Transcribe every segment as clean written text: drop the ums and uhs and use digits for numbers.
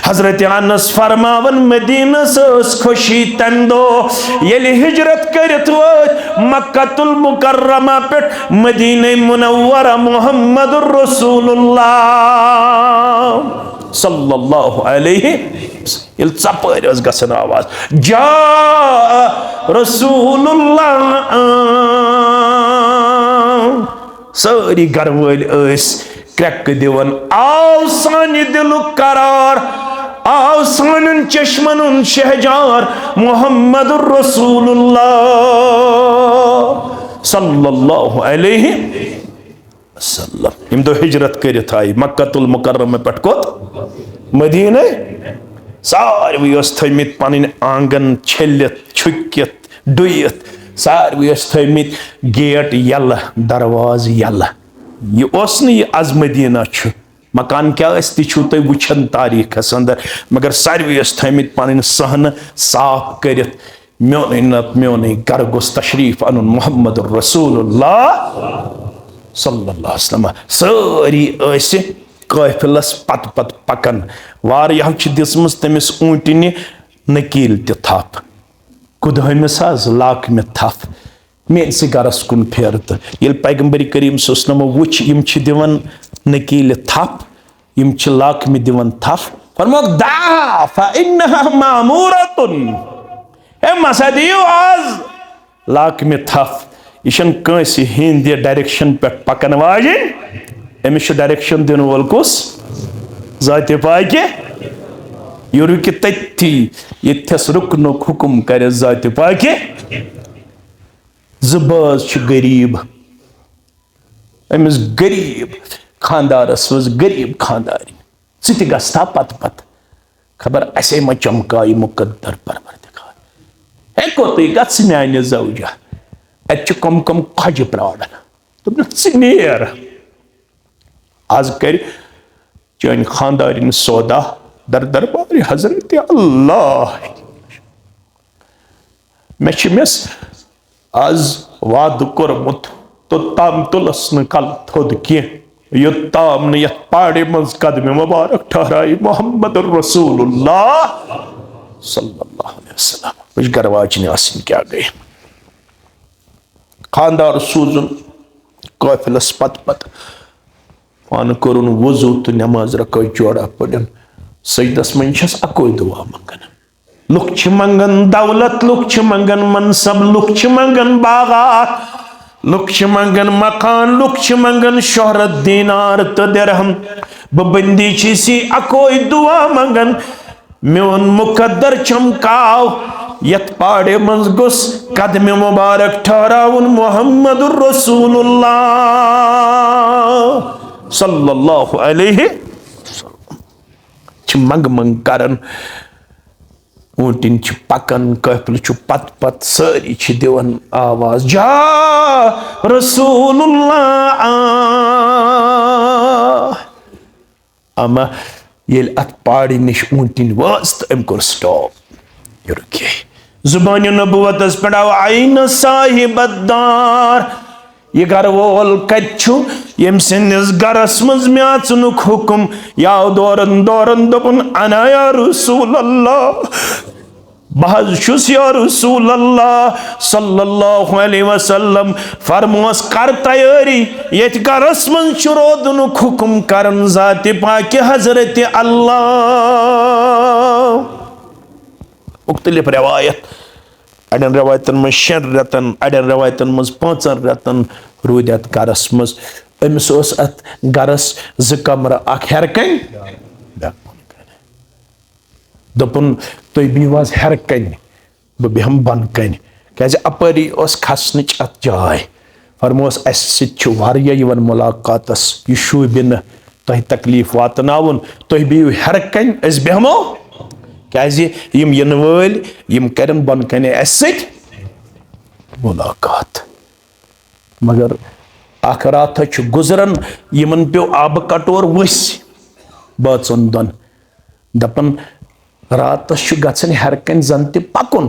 हजरत अनस फरमावन मदीनस खुशी तम दो ये हिजरत करत वो मक्कतुल मुकर्रमा पे मदीने मुनव्वरा मुहम्मदुर रसूलुल्लाह सल्लल्लाहु अलैहि ये चपार गसन आवाज जा रसूलुल्लाह सारी घर वाल क्रक दिवन आव सानि दिलुक करार आव सानन चश्मन शहजार मुहम्मदुर रसूलुल्लाह सल्लल्लाहु अलैहि वसल्लम। दो हिजरत करित आई मक्कतुल मुकर्रमा पे कोत मदीने सारवी थमित पन आंगन छलित छुकित डुयत सारवी थमित गेट यल दरवाज यल यह आज मदीना मकान क्या तु वुचन तारीखस अंदर मगर सारवी थमित पन सहन साफ कर मोन घर गोस तशरीफ अन मुहम्मद रसूलुल्लाह सल्लल्लाहु अलैहि वसल्लम सारी काफिलस पत पत पकन वारियाह दिसम तमिस ऊंटनि नकील थप कुदहमिस लाकम थप मेस गरस कुन फेर तो ये पैगंबर करीम सल्लल्लाहु अलैहि वसल्लम वुच दिवन नकील थप लाकम दिवन थप फरमोक दा फइन्नहा मामूरतुन हे मसा दियो आज लाकम थप यह कंस हिंद डायरेक्शन पे पकन वाजिन अमिस डायरेक्शन दिन वोल कुस जाते पाके यह रुक तथी यस रुकनुक हुक्म कर जाते पाके जबाज गरीब अमिस गरीब खानदारस वज गरीब खानदारी सह गस्ता पत पत खबर असे मा चमकाय मुकद्दर परवरदिगार हेको तुम गस मान जौजा अत कम कम खज प्राड़न दोपन नेर आज कर चान खानदारिन सौदा दर दरबार हजरत अल्लाह मेस आज वाद कोरमुत तो ताम तुलस न कल थोद कह योत्ताम न यथ पाड़े मज कदम मुबारक ठहराई मोहम्मद रसूलुल्लाह सल्लल्लाहु अलैहि वसल्लम कुछ गरवाजने आसिन क्या गए खानदार सूजुन काफिलस पत पत पान कोरुन वजू तो नमाज रखो जोड़ा पड़न सजदस मंशस अकोई दुआ मंगन लुक मंगन दौलत लुक मंगन मनसब लुक मंगन बागात लुक मंगन मकान लुक मंगन शोहरत दीनार तो दिरहम बंदी सी अकोई दुआ मंगन मोन मुकद्दर चमकाव यत पाड़े मज गुस कदम मुबारक ठहराउन मुहम्मदुर रसूलुल्लाह सल्लल्लाहु अलैहि वसल्लम मंग मंग करन ऊंटिन पकन काफिल पत पत सारी दिवन आवाज जा रसूलुल्लाह अमा ये अत पाड़ी निश ऊंटिन वाज तो अम कोर स्टॉप रुके जुबान नबुवत पढ़ाओ आइन साहिबदार ये घर वोल कछु यम सिंस गरस मज म्याचनुक हुकुम याव दौरन दौरन दोपन अना या रसूल अल्लाह बहज शुस या रसूल अल्लाह सल्लल्लाहु अलैहि वसल्लम फरमोस कर तैयारी ये गरस मज रोदनुक हुकुम करन जाते पाक हजरत अल्लाह मुख्तलिफ रवायत अड़न रवायतन मज 6 रतन अड़न रवायतन मज 5 रतन रूद अत गरस मज अमिस अत गरस 2 कमर अख हेरकन दोपन तुम बिहवाज हेरकन बह बेहम बन कन क्या अपरी खसन अत जाय फरमोस अ मुलाकातस यह शूबि न तुह तकलीफ वातनावन तुह बिहू हेरकन अस बेहमो क्या इन वल करन बन कन अस मुलाकात मगर अख रात गुजरन यमन पे आब कटोर वस बाचन दोन दपन रात गन हेरकन जन त पकुन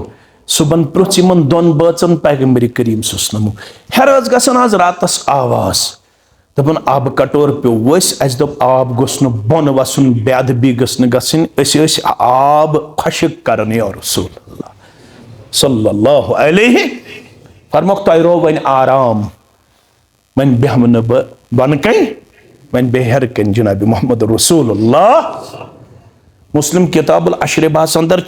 सुबह पृछ दोन बाचन पैगंबर करीम सल्लल्लाहु अलैहि वसल्लम हेर गसन आज रातस आवाज दपन आब कटोर पे वस अस दोप आब गोस न बोन वसन बेअदबी गस न गसिन अस आब खुशक करन या रसूल अल्लाह सल्लल्लाहु अलैहि फरमोक तय रो वन आराम वन बेहम न बन कई वन बेहर कन जनाब मोहम्मद रसूलुल्लाह मुस्लिम किताबुल अशरबास अंदर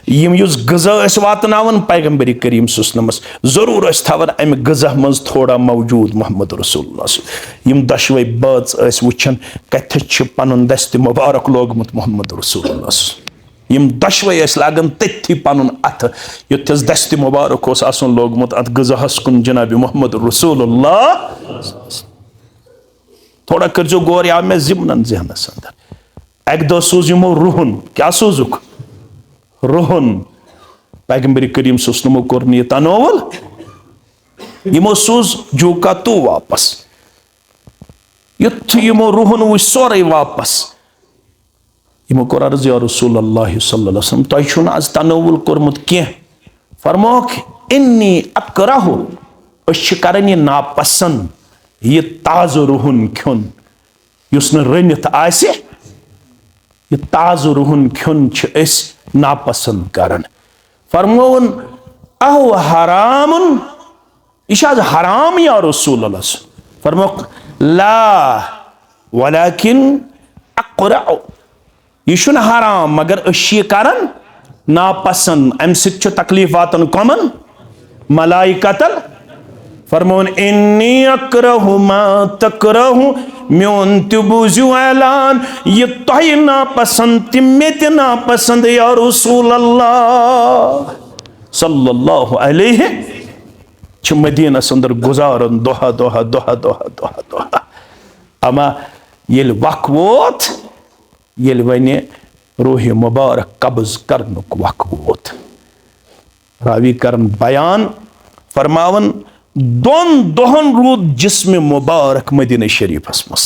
यम युस गजा वातनावन पैगंबरी करीम सुसलमस जरूर थवन अम गजा मज थोड़ा मौजूद मोहम्मद रसूलुल्लाह यम दशवे बाज वुचन कथ पन दस्त मुबारक लोगमुत मोहम्मद रसूलुल्लाह यम दशवे लागन तथि पन अथ युथस दस्त मुबारक लोगमुत अत गजाहस कुन जनाब मोहम्मद रसूलुल्लाह थोड़ा करजो गौर या मे जिमनन जहनस अंदर एक दो सूज यमो रुहन क्या सूजुक रुहन पैगंबर करीम सुस्लमो कोर ये तनोवल यमो सूज जोका तो वापस युथ यमो रुहन वो सोरे वापस यमो कोर अर्ज या रसूल अल्लाह सल्लल्लाहु अलैहि वसल्लम तय छुन आज तनोवल कोरमुत के फरमोक इन्नी अकराहु अश करन ये नापसंद ये ताज रुहन खुन युस न रनित आसे ये ताज रुहन खुन नापसंद करन फरमोन अहो हरामुन इशाज हराम या रसूल अल्लाह फरमोक ला वलाकिन अक़रअ ये शुन हराम मगर अशी करन नापसंद अम सिच तकलीफ वातन कमन मलाइकतल फरमोन इन्नी अकरहु मा तकरहु म्योन तुबुजु ऐलान ये तोहि नापसंद तिम्मे ते नापसंद या रसूल अल्लाह सल्लल्लाहु अलैहि छ मदीना अंदर गुजारन दोहा दोहा दोहा दोहा दोहा दोहा अमा येल वक वोत येल वने रूह मुबारक कब्ज करनुक वक वोत रावी करन बयान फरमावन दोन दोहन रूद जिस्म मुबारक मदीना शरीफस मस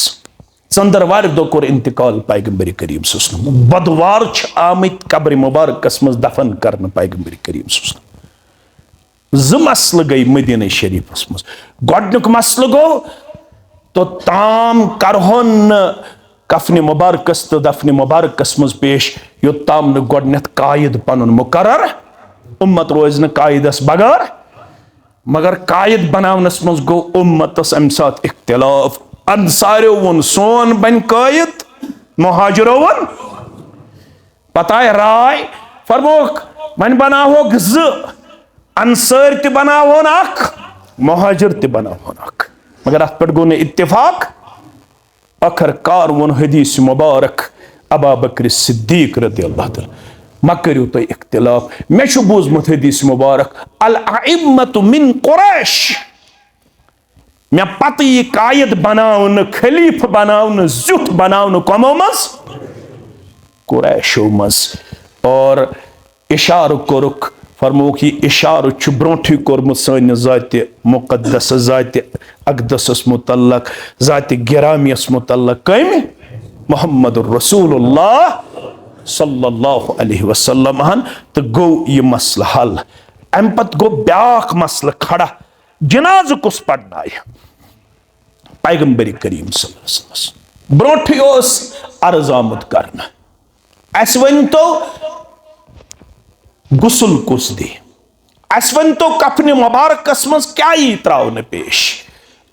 चंदरवार दो कोर इंतकाल पैगंबर करीम सुस्लम बदवार आमित कब्र मुबारकस मस दफन करन पैगंबर करीम सुस्लम ज मसल गई मदीना शरीफस मस गोडनुक मसल गो तो ताम करहोन कफन मुबारकस तो दफन मुबारकस मस पेश योताम न गोडनथ कायद पनुन मुकर्रर उम्मत रोज न कायदस बगैर मगर कायद बनावनस मज गो उम्मतस अम साथ इख्तिलाफ अंसारो वन सोन बन कायद मुहाजिरो वन पता है राय फरमोक मन बनावोक ज अंसार ते बनावोन अख मुहाजिर ते बनावोन अख मगर अत पे गो न इत्तेफाक आखिरकार वन हदीस मुबारक अबा बकर सिद्दीक रज़ियल्लाहु तआला मा करियो तो इख्तिलाफ मे बूजमुत हदीस मुबारक अल अइम्मतु मिन कुरैश मे पत ये कायद बनावन खलीफ बनावन जुथ बनावन कमो मज कुरैशो मज और इशार कोरुक फरमोक ये इशार ब्रोठी कोरमुत सन ज़ात मुक़द्दस ज़ात अक़दस मुतल्लक ज़ात गिरामियस मुतल्लक कम मोहम्मद रसूलुल्लाह सल्लल्लाहु अलैहि वसल्लम तो गो ये मसल हल अम पत गो ब्याख मसल खड़ा जनाज कुस पढ़ना पैगंबरी करीम सल्लल्लाहु अलैहि वसल्लम ब्रोठी अर्ज आमुत करना अस वन तो गुसल कुस दे अस वन तो कफन मुबारकस मज क्या त्रावन पेश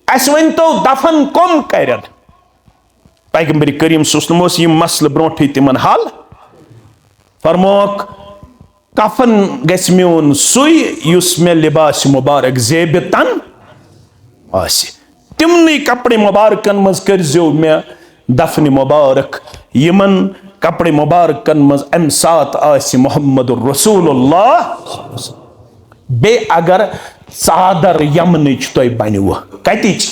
अस वन तो दफन कम कर पैगंबरी करीम सल्लल्लाहु अलैहि वसल्लम ये मसल ब्रोठी तिमन हल फरमोक कफन गस म्योन सुई युस मे लिबास मुबारक जेब तन आसि तिमनी कपड़े मुबारकन मज करजो मे दफन मुबारक यमन कपड़े मुबारकन मज अम सात आसि मोहम्मद रसूलुल्लाह बे अगर चादर यमनिच तोय बनव कतिच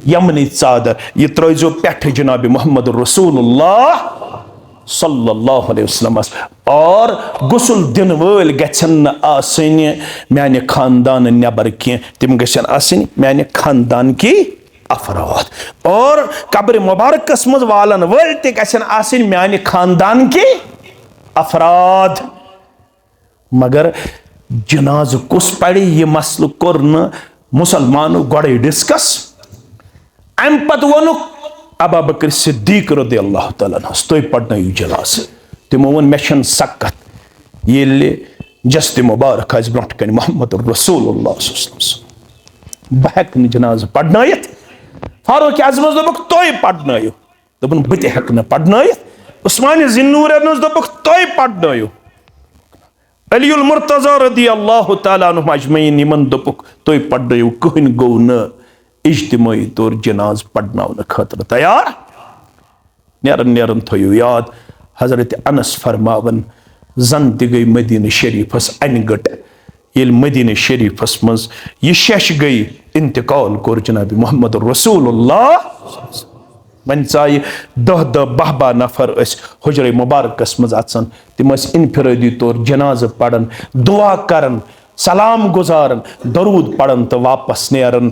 यमनिच चादर ये त्रजो पेठ जनाब मोहम्मद रसूलुल्लाह सल्लल्लाहु अलैहि वसल्लम और गुसल दिन वल गछन आसनि माने खानदान नबर के तिम गछन आसनि माने खानदान की अफराद और कब्र मुबारकस मज वालन वल ते गछन आसनि माने खानदान की अफराद मगर जनाज कुस पड़े ये मसल कोर न मुसलमानो गोड़े डिस्कस अम पत वोनुक अबू बकर सिद्दीक रदियल्लाहु तआला अन्हु तुय पढ़नयु जनाज तिमो वन मेशन सकत ये जस्त मुबारक आज ब्रोट कन मोहम्मद रसूलुल्लाह बह हेक जनाज पढ़नयित फारूक आजम दोपुक तुय पढ़नयु दोपन बत हेक न पढ़नयित उस्मान जिन्नूर दोपुक तुय पढ़नयु अलीउल मुर्तजा रदियल्लाहु तआला अन्हु अजमईन यमन दोपुक तुय पढ़नयु कहन गो न इज्तिमाई तौर जनाज पढ़नावन खतर तैयार नेरन नेरन थयो याद हजरत अनस फरमावन जन त गई मदीना शरीफस अनगट ये मदीना शरीफस मज ये शश गई इंतकाल कोर जनाब मोहम्मद रसूलुल्लाह वन चाय दह दह बह बह नफर हुजरे मुबारकस मज अचन तिम इनफरादी तौर जनाज पढ़न दुआ करन सलाम गुजारन दरूद पढ़न तो वापस नेरन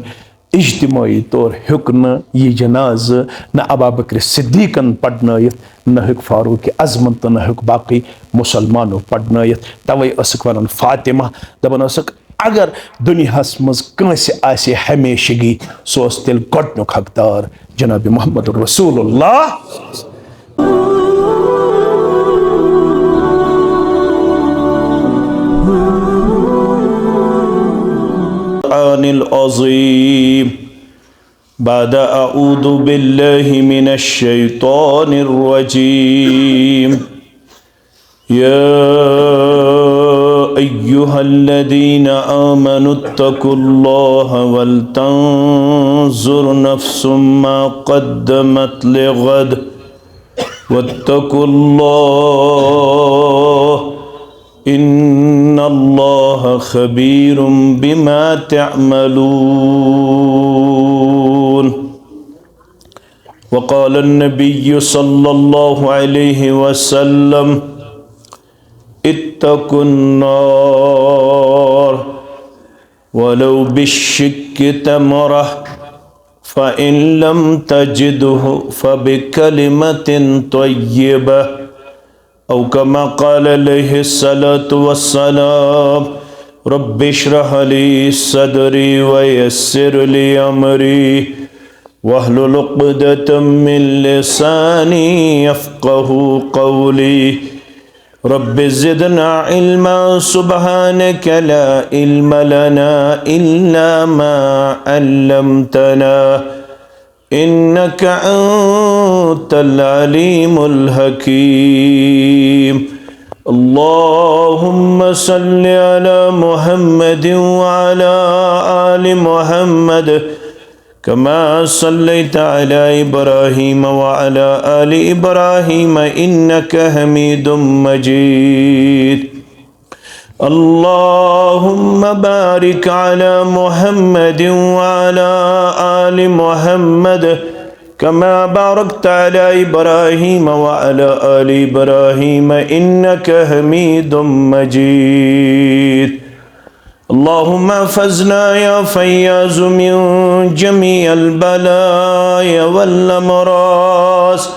इज्तिमाई तौर हेक न यह जनाज न अबू बकर सिद्दीकन पढ़नयित न हेक फारूक आज़म तो न हेक बाकी मुसलमानों पढ़नयित तवे वन फातिमा दपन अगर दुनियास मज कंसे आसे हमेशगी सो तेल गोडनुक हकदार जनाब मोहम्मद रसूलुल्लाह अनिल अज़ीम बाद अऊदु बिल्लाहि मिनश शैतानिर रजीम या अय्युहल्लज़ीना आमनुत्तकुल्लाहा वल तंजुर नफ्सुम मा क़द्दमत लिग़द वत्तकुल्लाह इन्नल्लाह खबीरुम बिमा तअमलून वक़ाल अन्नबिय्यु सल्लल्लाहु अलैहि वसल्लम इत्तकुन्नार वलौ बिश्शिक्कि तमरह फ़इन लम तजिदहु फ़बिकलिमतिन तय्यिबह औ कमा क़ाल अलैहिस्सलातु वस्सलाम रब्बि इश्रह ली सदरी वयस्सिर ली अमरी वहलुल उक़दतम मिन लिसानी यफ़क़हू क़ौली रब्बि ज़िदना इल्मा सुब्हानक ला इल्म लना इल्ला मा अल्लमतना इन्नक अंतल अलीमुल हकीम अल्लाहुम्मा सल्लि अला मुहम्मदिन व अला आलि मुहम्मद कमा सल्लैता अला इब्राहीम व अला आलि इब्राहीम इन्नक हमीदुम मजीद अल्लाहुम्मा बारिक अला मुहम्मदिन व अला आलि मुहम्मद कमा बारकता अला इब्राहीम व अला आलि इब्राहीम इन्नक हमीदुम मजीद अल्लाहुम्मा अहफ़ज़ना या फ़य्याज़ मिन जमीअल बलाया वल अमराज़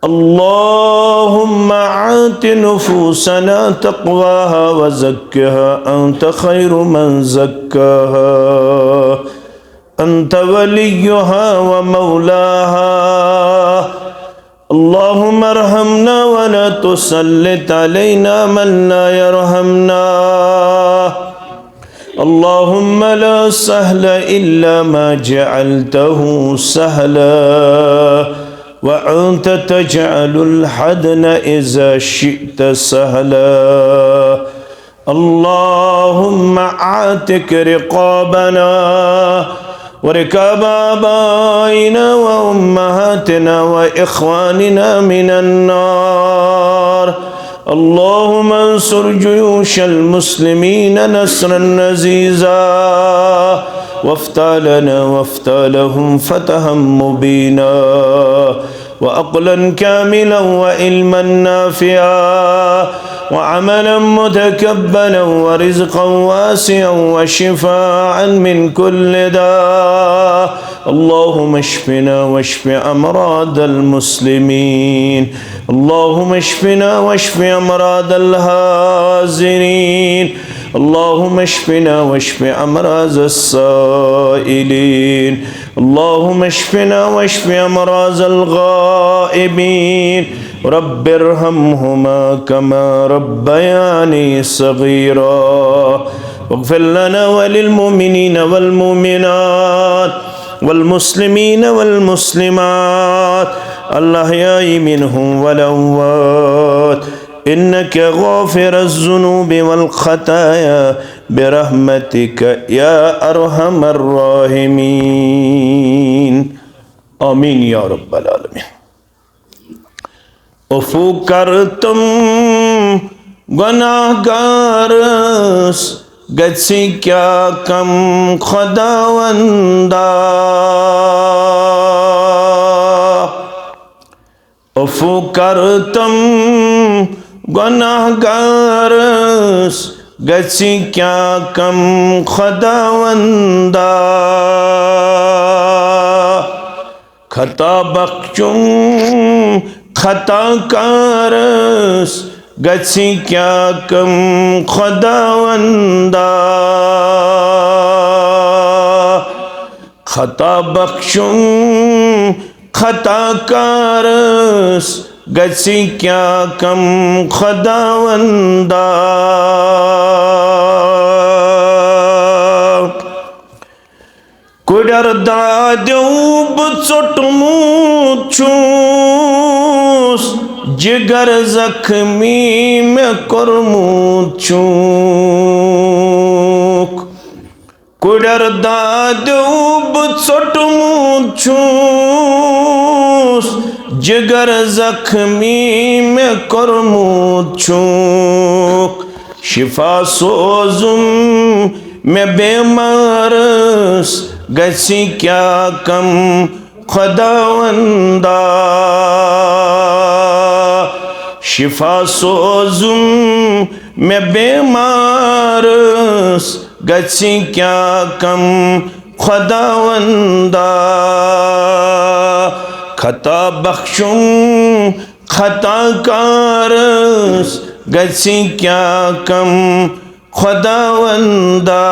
अल्लाहुम्मा आति नुफूसना तक़वाहा व ज़क्किहा अंत खैरु मन ज़क्काहा अंत वलियुहा व मौलाहा अल्लाहुम्मा अरहमना व ला तुसल्लित अलैना मन ला यरहमना अल्लाहुम्मा ला सहला इल्ला मा जअलतहु सहला व अंत तजअलुल हज़न इज़ा शि'त सहला अल्लाहुम्मा आतिक रिक़ाबना व रिक़ाब आबाइना व उम्महातिना व इख़वानिना मिनन नार अल्लाहुम्मा अंसुर जुयूशल मुस्लिमीन नस्रन अज़ीज़ा वफ़्तह लना वफ़्तह लहुम फ़तहम मुबीना व अक़लन कामिलन व इल्मन नाफ़िआ व अमलन मुतक़ब्बलन व रिज़क़न वासिअन व शिफ़ाअन मिन कुल्लि दाअ अल्लाहुम्मा इश्फ़िना वश्फ़ि अमरादल मुस्लिमीन अल्लाहुम्मा इश्फ़िना वश्फ़ि अमरादल हाज़िरीन अल्लाहुम्मा इश्फिना वश्फि अमराज़ अस्साइलीन अल्लाहुम्मा इश्फिना वश्फि अमराज़ अल-गाइबीन रब्बिरहम्हुमा कमा रब्बयानी सगीरा वग़फ़िर लना वलिल-मुमिनीन वल-मुमिनात वल-मुस्लिमीन वल-मुस्लिमात अल-अहयाई मिनहुम वल-अमवात इन्नका गाफ़िरुज़्ज़ुनूबि वल-ख़ताया बिरहमतिका या अरहमर राहिमीन आमीन या रब्बल आलमीन। उफ़ू कर तुम गुनाहगारस गछि क्या कम खुदावंदा उफ़ू कर तुम गुनाहगारस गछि क्या कम खुदावंदा खता बख्शुम खता कारस गछि क्या कम खुदावंदा खता बख्शुम खता कारस गछि क्या कम खुदावंदा कुडर दाद्यू बुचोटमू चूस जिगर जख्मी में करमू चूक कुडर दाद्यू बुचोटमू चूस जिगर जख्मी में करमू चूक शिफा सोजुम में बेमारस गछि क्या कम खुदावंदा शिफा सोजुम में बेमारस गछि क्या कम खुदावंदा खता बख्शुम खता कारस गछि क्या कम खुदावंदा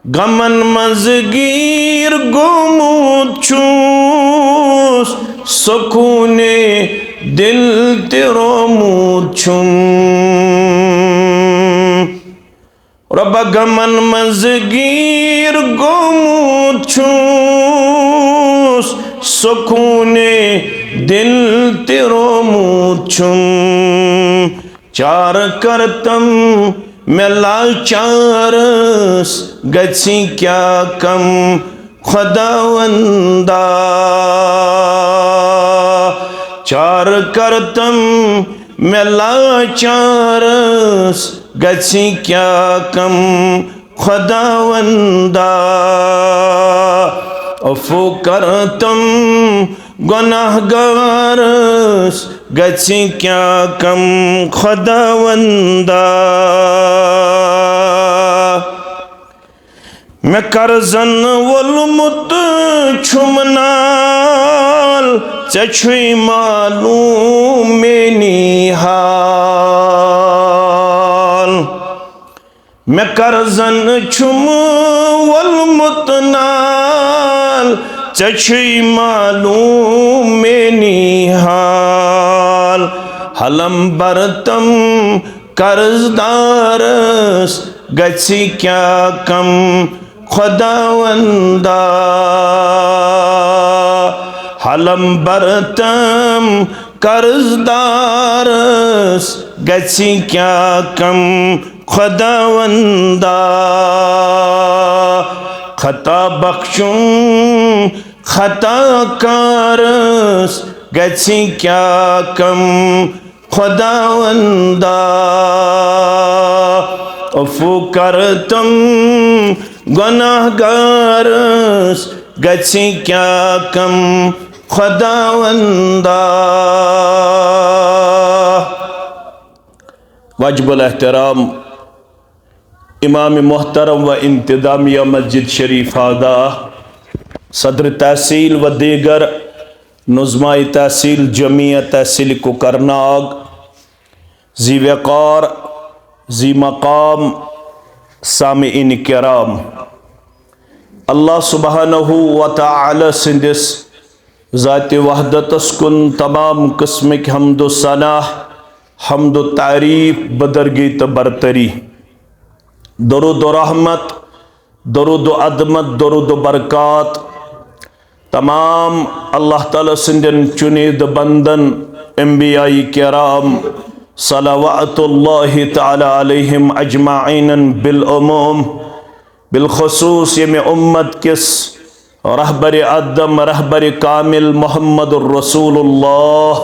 गमन मज़गीर गुमूचूस सुकूने दिल तेरो मूचुम रब्बा गमन मज़गीर गुमूचूस सुकूने दिल तेरो मूचुम चार करतम में लाचारस गछि क्या कम खुदावंदा चार करतम में लाचारस गछि क्या कम खुदावंदा उफ़ू करतम गुनाहगारस गछि क्या कम खुदावंदा मैं करजन वोलमुत छुमनाल चछुई मालूम मेनी हाल मैं करजन छुम वोलमुत नाल चछुई मालूम मेनी हाल हलम बरतम कर्जदारस गछि क्या कम खुदावंदा हलम बरतम कर्जदारस गछि क्या कम खुदावंदा खता बख्शुम खता कारस गछि क्या कम खुदावंदा उफ़ू करतम गुनाहगारस गछि क्या कम खुदावंदा वाजिबुल एहतराम इमाम मोहतरम व इंतजामिया मस्जिद शरीफ आदा सदर तहसील व दीगर नुज़माए तहसील जमिया तहसील कोकरनाग ज़ी वक़ार, ज़ी मक़ाम, सामिईन किराम, अल्लाह सुब्हानहू व तआला सिंदिस ज़ात वहदतस कुन तमाम किस्मिक हम्दो सनाह, हम्दो तारीफ बदरगी तो बरतरी। दरूद व रहमत, दरूद व अदमत, दरूद व बरकात तमाम अल्लाह ताला सिंदन चुनीद बंदन अंबियाई किराम सलावतुल्लाहि तआला अलैहिम अजमाइन बिल उमूम बिलखुसूस यम उम्मत किस रहबर आदम रहबर कामिल मुहम्मदुर रसूलुल्लाह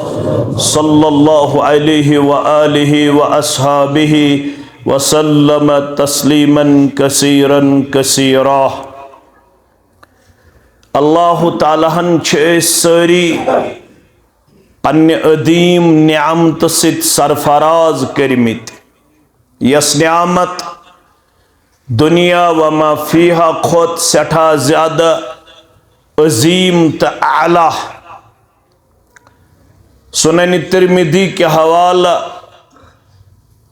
सल्लल्लाहु अलैहि व आलिहि व अस्हाबिहि वसल्लम तस्लीमन कसीरन कसीरा। अल्लाह तालाहन सारी पन्ने अदीम नियामत सित सरफराज करमित। यस नियामत दुनिया व मा फीहा खोत सठा ज्यादा अजीम त आला। सुनन तिरमिदी के हवाला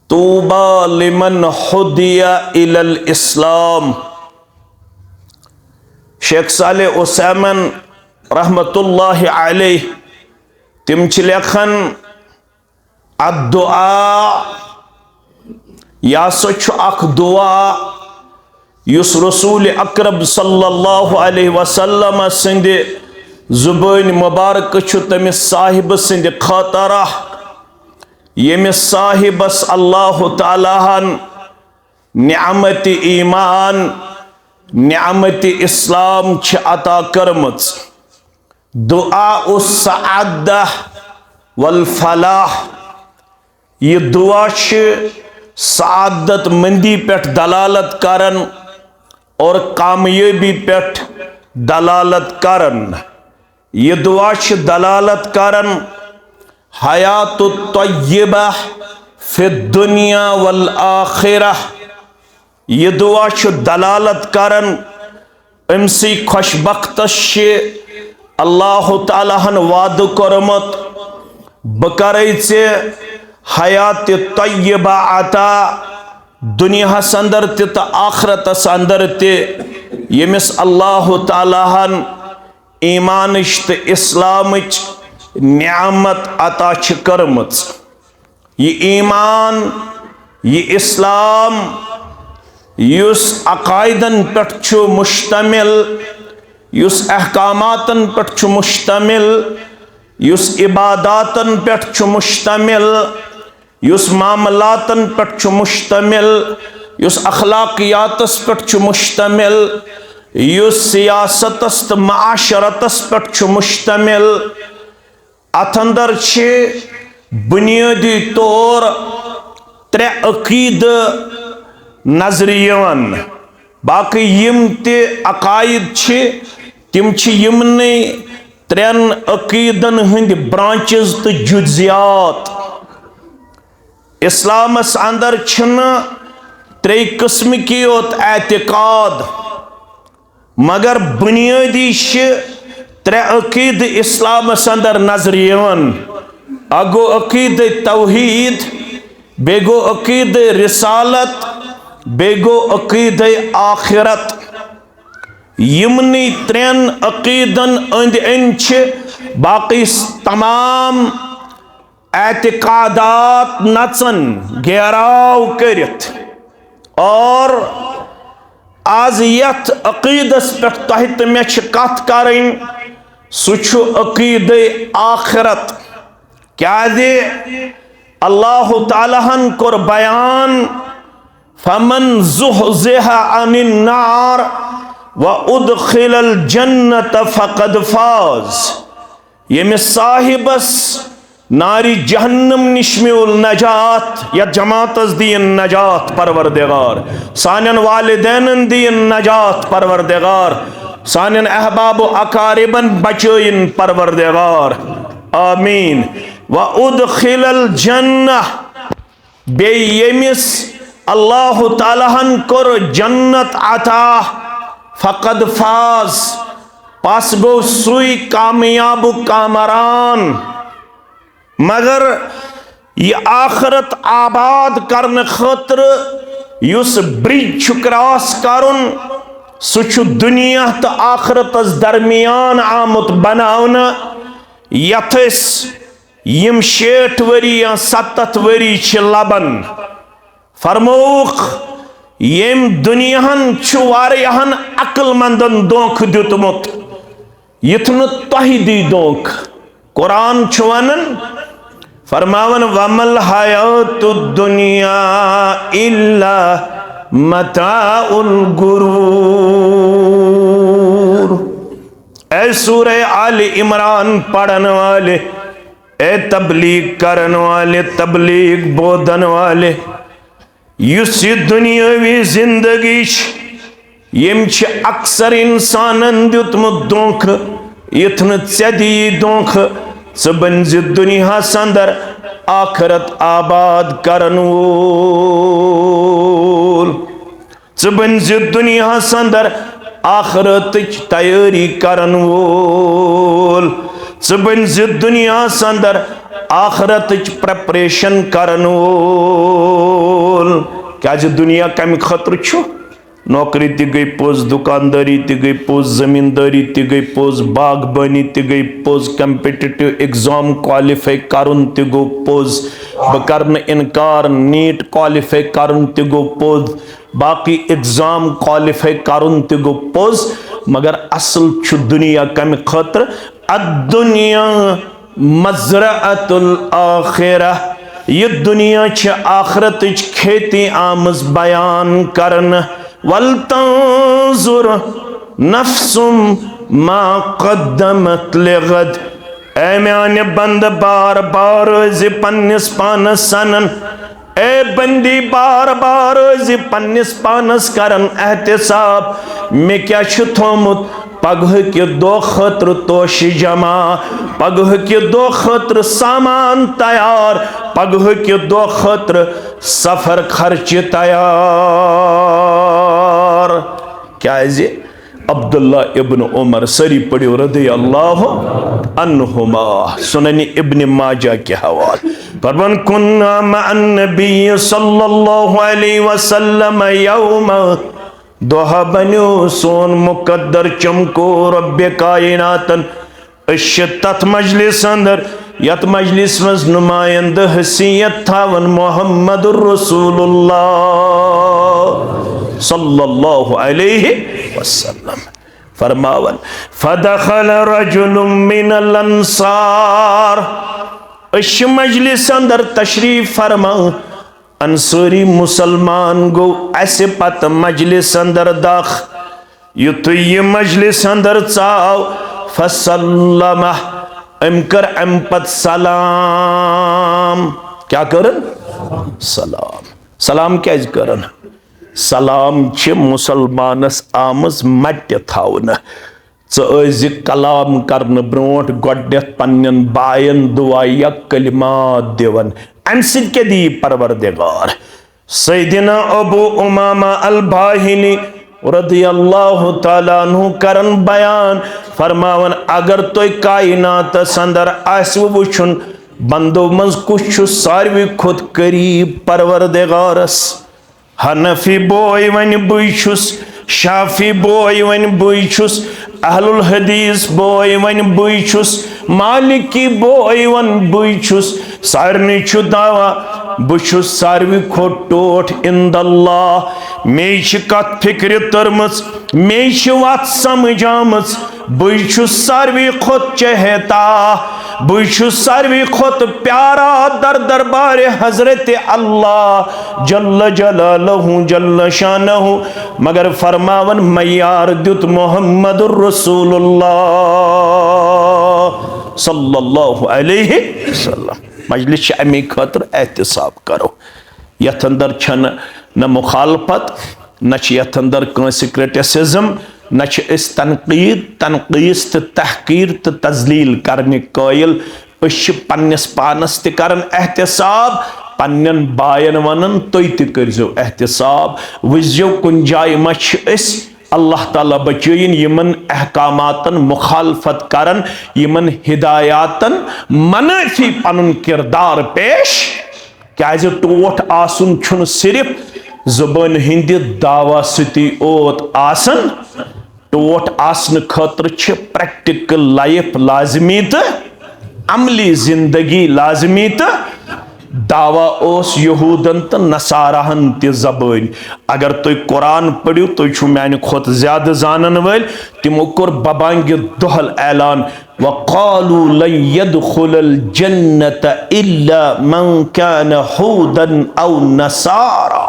तूबा लिमन हुदिया इलल इस्लाम। शेख सालेह उसैमन रहमतुल्लाहि अलैह तिम लेखन अद्दुआ या अख दुआ युस रसूल अकरम सल्लल्लाहु अलैहि वसल्लम सिंद जुबान मुबारक तमिस साहिब सिंद खातरा यमिस साहिबस अल्लाह तालाहन नियामत ईमान नियामत इस्लाम अता करमच। दुआ उस सआदा वल फलाह, ये दुआ सआदत मंदी पेट दलालत करन और कामयाबी पेट दलालत करन। ये दुआ दलालत करन हयात तय्यबा फि दुनिया वल आखिरह। ये दुआ दलालत करन अमसी खुशबख्तश अल्लाह तालाहन वाद कोरमत बकरे से हयात तय्यबा अता दुनिया अंदर त आखरत अंदर ते यमिस अल्लाह तालाहन ईमानिश त इस्लामिच नियामत अता करमत। ये ईमान ये इस्लाम युस अकायदन पेट मुश्तमिल, युस अहकामातन पेट मुश्तमिल, युस इबादातन पेट मुश्तमिल, युस मामलातन पेट मुश्तमिल, युस अखलाकियातस पेट मुश्तमिल, युस सियासतस त माशरतस पेट मुश्तमिल। अथ अंदर बुनियादी तौर त्रे अकीद नजर यवन। बाकी यम ते अकायद तिम यमने त्रेन अकीदन हंद ब्रांचेस तो जुजियात। इस्लामस अंदर त्रे किस्म की योत एतिकाद, मगर बुनियादी त्रे अकीद इस्लामस अंदर नजर यवन। अगो अकीद तौहीद, बेगो अकीद रिसालत, बेगो अकीद आखिरत। यमनी त्रेन अकीदन अंद अंद बाकी तमाम एतिकादात नचन घेराव करित। और आज यथ अकीदस पे तह तो मे कथ करें सु अकीद आखिरत। क्या दे अल्लाह तालाहन कोर बयान फमन ज़ुहज़िहा अनिन नार व उदखिलल जन्नत फ़क़द फ़ाज़। यमिस साहिबस नारी जहन्नम निश्मिउल नजात या जमातस दीन नजात परवरदिगार, सानन वालिदैन दीन नजात परवरदिगार, सानन अहबाब अकारिबन बचोइन परवरदिगार, आमीन। व उदखिलल जन्नह, बे यमिस अल्लाह तालाहन कोर जन्नत अता फ़क़द फ़ाज़, पास गो सुई कामयाब कामरान। मगर ये आखरत आबाद करने खतर युस ब्रिज क्रॉस करुन सुच दुनिया तो आखरतस दरमियान आमुत बनावना यथ यम 60 वरी या 70 वरी लबन फरमोख यम दुनियाहन वारियाहन अक्लमंदन दोख दितमुत युथ तह दी दोख कुरान वनन फरमावन वमल हयातुद दुनिया इल्ला मताउल गुरूर। ए सूरह आल इमरान पढ़ने वाले, ए तबलीग करने वाले, तबलीग बोधन वाले, युस दुनियावी जिंदगी यम अक्सर इंसानन दितमुत दोख यथन दी दोख च बन दुनिया अंदर आखरत आबाद करन वोल, च बन दुनिया अंदर आखरत तैयारी करन वोल, च बन दुनिया अंदर आखरत प्रेपरेशन करन वोल। क्या दुनिया कम खतर छु? नौकरी ति गई पोज, दुकानदारी ति गई पोज, जमींदारी ति गई पोज, बागबानी ति गई पोज, कम्पिटिटिव एग्जाम क्वालिफाई करुन ति गो पोज, बकरन इनकार नीट क्वालिफाई करुन ति गो पोज, बाकी एग्जाम क्वालिफाई करुन ति गो पोज। मगर असल छु दुनिया कम खतर अद्दुनिया मज़रअतुल आखिरह, ये दुनिया छ आखरत खेती आमज बयान करन। वल तंजुर नफ्सुम मा कद्दमत लिगद, ए म्याने बंद बार बार ज़ि पन्निस पानस सनन, ए बंदी बार बार ज़ि पन्निस पानस करन एहतिसाब मे क्या छु थोमुत पगह के दो खतर तोश जमा, पगह के दो खतर सामान तैयार, पगह के दो खतर सफर खर्च तैयार। क्या है जी? अब्दुल्ला इब्न उमर सरी पढ़ो रदी अल्लाह अन्हुमा, सुननी इब्न माजा के हवाले परवन कुन्ना मअन नबी सल्लल्लाहु अलैहि वसल्लम यौमा, दोहा बनो सोन मुकद्दर चमको रब्बे कायनातन तथ मजलिस अंदर यत मजलिस मज नुमाइंद हसीयत थावन मोहम्मदुर रसूलुल्लाह सल्लल्लाहु अलैहि वसल्लम। फरमावन फदखल रजुलुम मिनल अंसार, इस मजलिस अंदर तशरीफ फरमा अंसारी मुसलमान गो ऐसे पत मजलिस अंदर दाख, युत ये मजलिस अंदर चाव फसल्लमा अमकर अमपत सलाम, क्या करन? सलाम। सलाम क्या करन? सलाम छ मुसलमानस आमज मट थावन, ज़ कलाम करन ब्रोट गोडनेथ पन्नन बायन दुआ या कलिमात दिवन, अम सद दी परवरदिगार। सैयदना अबू उमामा अल बाहिली रदियल्लाहु ताला अन्हु करन बयान, फरमावन अगर तो कायनात अंदर आसव वुचुन बंदो मज कुछ सारवी खुद करीब परवरदिगारस, हनफी बोय वन बुछुस, शाफी बोय वन बुछुस, अहलुल हदीस बोय वन बुछुस, मालिकी बोय वन बुछुस, सारनी छु दावा बुछुस सारवी खोट टोठ इंदल्लाह। मेश कत फिक्र तरमस, मेश वत समझामस, बुछुस सारवी खोत चहता, बुछुस सारवी खोत प्यारा दर दरबार हजरत अल्लाह जल्ल जलालहु जल्ल शानहु। मगर फरमावन मयार दुत मोहम्मदुर रसूलुल्लाह सल्लल्लाहु अलैहि वसल्लम। मजलिस अमी खतर एहतिसाब करो, यथ अंदर छन न मुखालफत, न यथ अंदर कंस क्रिटिसिज्म, न तनकीद तनकीस तो तहकीर तो तजलील करने कायल। पन्नस पानस तन एहतिसाब, पन्न बायन वन तुम तजो एहतिसाब, वजो कुन जाय मस अल्लाह ताला बचयन यमन अहकामातन मुखालफत करन, यमन हिदायातन मनफी पनुन किरदार पेश क्या टोट आसन छुन सिर्फ जुबान हिंद दावा सती ओत आसन टोट आसन खतर प्रैक्टिकल लाइफ लाजमी तो अमली जिंदगी लाजमी तो दावा ओस यहूदन तो नसाराहन त जबान अगर तुम कुरान पढ़ो तुम माने खुद ज्यादा जानन वाल तिमो कोर बबांग दोहल ऐलान वक़ालू लन यदखुलल जन्नत इल्ला मन कान हुदन औ नसारा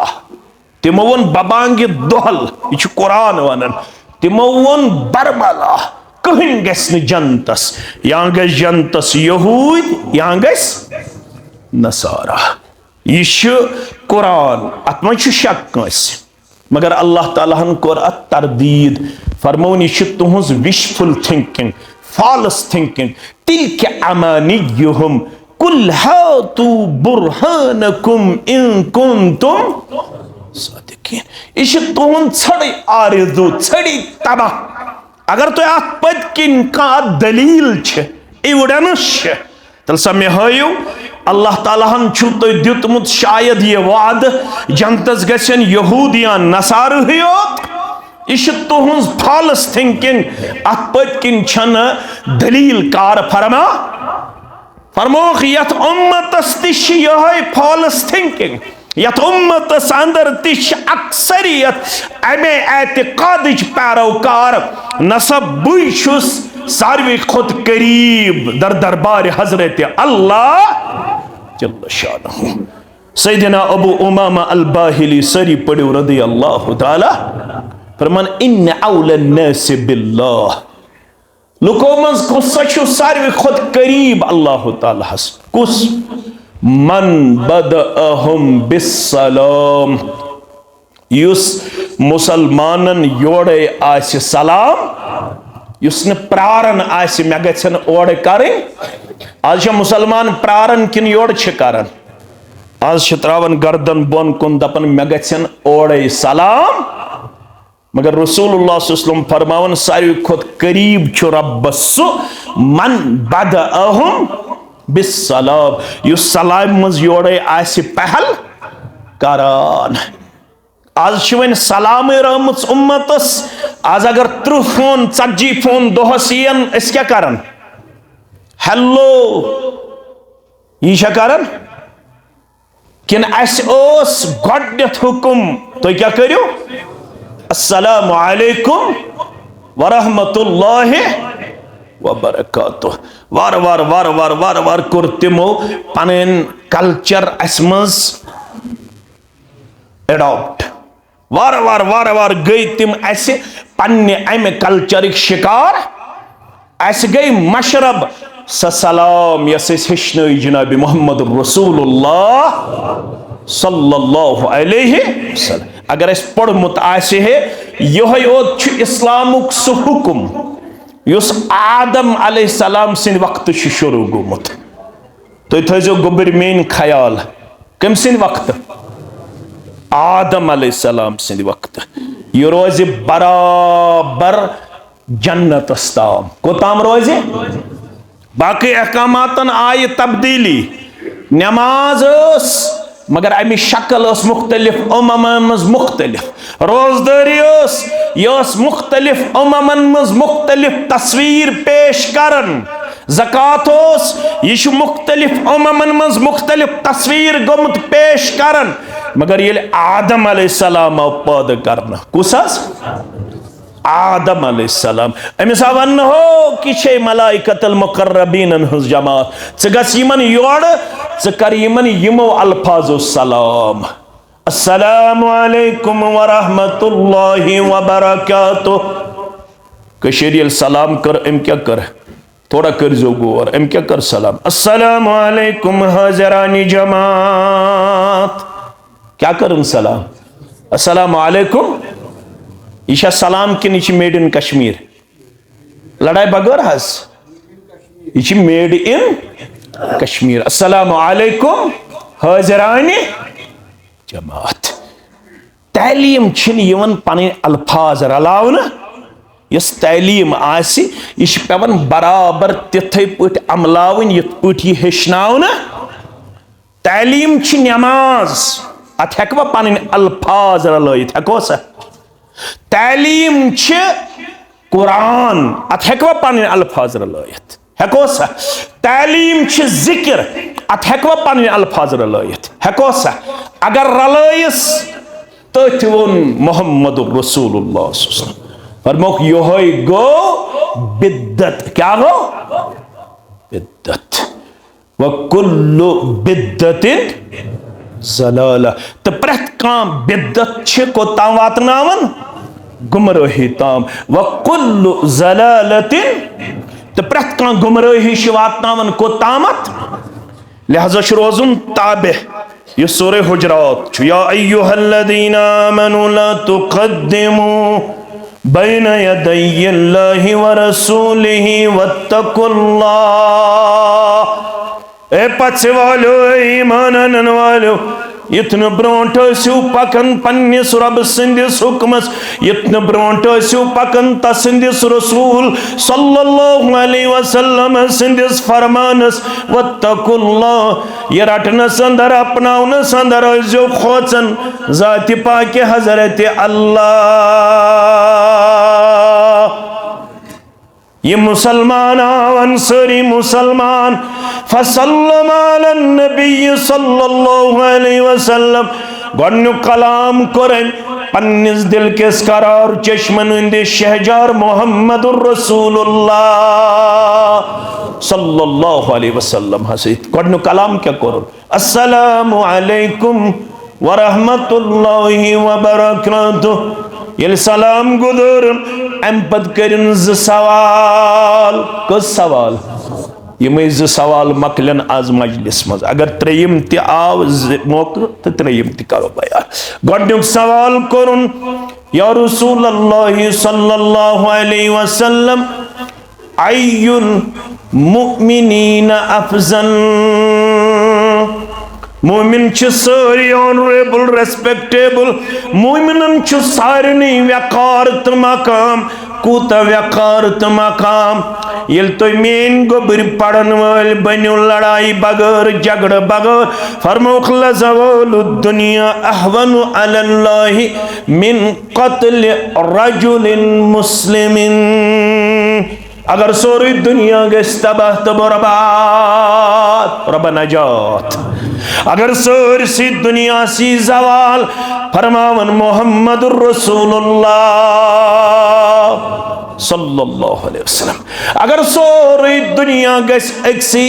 तिमो वन बबांग दोहल यह कुरान वनन तिमो वन बरमला कहीं गस जन्नतस या गस जन्नतस यहूद या गस नसारा यह कुरान अत मह शक कस मगर अल्लाह ताला कोर अत तरदीद फरमोन यह तुहज विशफुल थिंकिंग फॉल्स थिंकिंग तिल्क अमानियुहुम कुल हातू बुरहानकुम इन कुंतुम सादिकीन यह तुहन छड़ी आरज़ू छड़ी तबाह अगर तुम अत पत्किन का दलील एविडेंस तल सा मे हायु अल्लाह ताला छु तुम दितमुत शायद यह वाद जन्नतस गसन यहूद या नसार होत यह तुहज फॉल्स थिंकिंग अत पत्किन छन दलील कार फरमा फरमोख यथ उम्मतस तिश यह फॉल्स थिंकिंग यथ उम्मतस अंदर तिश अक्सरियत अमे एतकादिच पैरोकार नसब बुई छुस सारवी खुद करीब दर दरबार हजरत अल्लाह जल्ल शानहु सैयदना अबू उमामा अल बाहिली सरी पढ़ो रदी अल्लाह ताला फरमान इन औलन नास बिल्लाह लुको मज कुस छु सारवी खुद करीब अल्लाह ताला हस कुस मन बदअहुम बिस्सलाम युस मुसलमानन योड़े आस सलाम युस न प्रारन आस मे गछन ओड़ करें आज मुसलमान प्रारन किन योड़ करन आज त्रावन गर्दन बोन कुन दपन मे गछन ओड़े सलाम मगर रसूलुल्लाह सल्लल्लाहु अलैहि वसल्लम फरमावन सारी खुद करीब छु रब्बस मन बदअहुम बिस्सलाम युस सलाम मज योड़े आस पहल करान आज वन सलाम रहमत उम्मतस आज अगर 30 फोन 40 फोन दोहस यन क्या करन हेलो यह करन किन अस गोडथ हुकुम तो क्या करो अस्सलामु अलैकुम वरहमतुल्लाहि वबरकातुह वार वार वार वार वार वार कोर तिमो पन कल्चर अस मज एडॉप्ट वार वार वार वार गई तिम ऐसे पन्ने अमे कल्चर शिकार ऐसे गई मशरब सलाम यस हेचन जनाब मोहम्मद रसूलुल्लाह सल्लल्लाहु अलैहि वसल्लम अगर अस पढ़मुत आसे है यह ओत इस्लामुक सु हुकुम युस आदम अलैहिस्सलाम सिंद वक्त शुरू गोमुत तो थो गोबर मेन ख्याल कम सिंद वक्त आदम अलैहिस्सलाम सिंद वक्त यह रोज बराबर जन्नत ताम कोताम रोज बाकी अहकामातन आय तब्दीली नमाज मगर अमि शक्ल मुख्तलिफ उममन मज मुख्तलिफ रोजदारी यह मुख्तलिफ उममन मज मुख्तलिफ तस्वीर पेश करन ज़कात यह मुख्तलिफ उममन मज मुख्तलिफ तस्वीर गोमुत पेश करन मगर ये आदम अलैहिस्सलाम पैदा करना कुस आदम अलैहिस्सलाम अमिस वन हो कि मलाइकतुल मुकर्रबीन हज जमात गस यमन योड़ कर यमन यमो अल्फाजो सलाम अस्सलामु अलैकुम व रहमतुल्लाहि व बरकातुह कशेरियल सलाम कर अम क्या कर थोड़ा कर जो गौर अम क्या कर सलाम अस्सलामु अलैकुम हजरानी जमात क्या कर सलाम अस्सलामु अलैकुम यह सलाम किन यह मेड इन कश्मीर लड़ाई बगैर हस यह मेड इन कश्मीर अस्सलामु अलैकुम हाज़िरानी जमात तालीम छिन पन अल्फाज रलावन यस तालीम आसी यह पेवन बराबर तिथे पट अमलावन यथ पट यह हेचनावन तालीम छी नमाज अत हेकवा पन अल्फाज रलयित हेको सा तालीम छी कुरान अत हेकवा पन अल्फाज रलयित हेको सा तालीम छी जिक्र अत हेकवा पन अल्फाज रलयित हेको सा अगर रलयिस तथ वोन मोहम्मदुर रसूलुल्लाह फरमोक योहै गो बिद्दत क्या गो बिद्दत व कुल्लु बिद्दतिन ज़लाला तो प्रत काम बिद्दत छ को ताम वातनावन गुमराही ताम व कुल्लु ज़लालतिन तो प्रत काम गुमराही छ वातनावन को तामत लिहाजा छ रोजुन ताबे ये सूरे हुजरात या अय्युहल्लज़ीना आमनू ला तुक़द्दिमू बैन यदय्यिल्लाहि व रसूलिहि वत्तकुल्लाह ए पछ वालो ईमान अनन वालो इतन ब्रोंट सु पकन पन्निस रब सिंदिस हुकमस इतन ब्रोंट सु पकन तसिंदिस रसूल सल्लल्लाहु अलैहि वसल्लम सिंदिस फरमानस वत्तकुल्लाह ये रटनस अंदर अपनाउनस अंदर जो खोचन जाति पाक हजरत अल्लाह ये मुसलमान अंसरी मुसलमान फसल्लम अलन नबी सल्लल्लाहु अलैहि वसल्लम गन्नु कलाम करें पन्निस दिल के करार चश्मन इंदे शहजार मोहम्मदुर रसूलुल्लाह सल्लल्लाहु अलैहि वसल्लम हसीत गन्नु कलाम क्या करो अस्सलामु अलैकुम व रहमतुल्लाहि व बरकातुहू ये सलाम गुदर अम पद करिन ज सवाल कस सवाल ये ज सवाल मकलन आज मजलिस मज अगर त्रेयम ते आव मौके तो त्रेयम ते करो बयान गोडनुक सवाल करुन या रसूल अल्लाह सल्लल्लाहु अलैहि वसल्लम अय्युल मुमिनीना अफजल मोमिन सारी ऑनरेबल रेस्पेक्टेबल मोमिनन सारे वकार तो मकाम कूत वकार तो मकाम ये तो मेन गोबर पड़न वाल बनो लड़ाई बगैर झगड़ बगैर फरमौख लज़वालु दुनिया अहवनु अलल्लाहि मिन क़त्ल रजुलिन मुस्लिमिन अगर सोरी दुनिया गस तबाह तो बर्बाद रब नजात अगर सोर सी दुनिया सी जवाल फरमावन मोहम्मदुर रसूलुल्लाह सल्लल्लाहु अलैहि वसल्लम अगर सोरी दुनिया गस एक्सी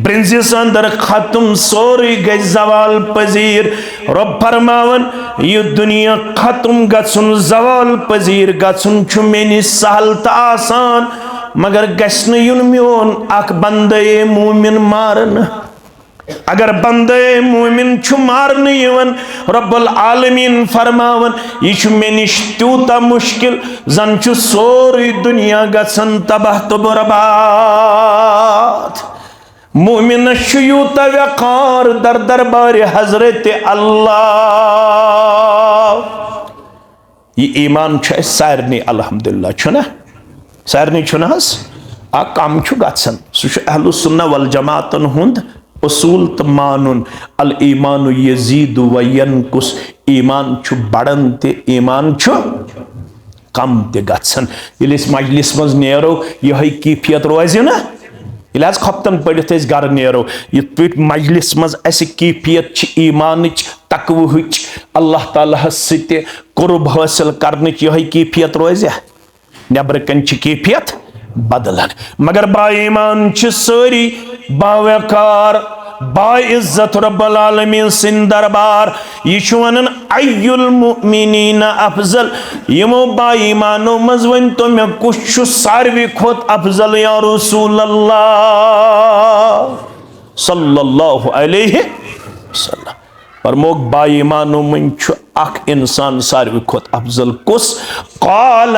ब्रिंजिस अंदर खत्म सोरी गस जवाल पजीर रब फरमावन ये दुनिया खत्म गसुन जवाल पजीर गसुन छु मेनि सहल त आसान मगर गश्न युन म्योन अख बंदे मोमिन मारन अगर बंदे मोमिन छु मारन यवन रब्बुल आलमीन फरमावन ये छु मे निश त्यूता मुश्किल जन छु सोरी दुनिया गसन तबाह तो बर्बाद मोमिन छु यूता वकार दर दरबार हजरत अल्लाह ये ईमान छु सारनी अल्हम्दुलिल्लाह छु ना सारनी छुनहस आ काम छु गसन सु अहलु सुन्ना वल जमातन हुंद उसूल त मानुन अल ईमान यजीदु व यनकुस ईमान छु बड़न ते ईमान छु कम ते गसन यदि इस मजलिस मज नेरो यही कैफियत रोज ना यदि खपतन पड़ित गर नेरो ये पे मजलिस मज ऐसे कैफियत छ ईमान तकवुच अल्लाह ताला सत्य कुर्ब हासिल करने यही कैफियत रोज नबर कन कैफियत बदलन मगर बाईमान सारी बावकार बाइज्जत रब्बुल आलमीन सिन दरबार यह वन अय्युल मुमिनीना अफजल यमो बाईमानो मज वन तो मे कुछ सारवी खोत अफजल या रसूल अल्लाह सल्लल्लाहु अलैहि वसल्लम और मोग बाईमानो मन अख इंसान सारवी खोत अफजल कुस काल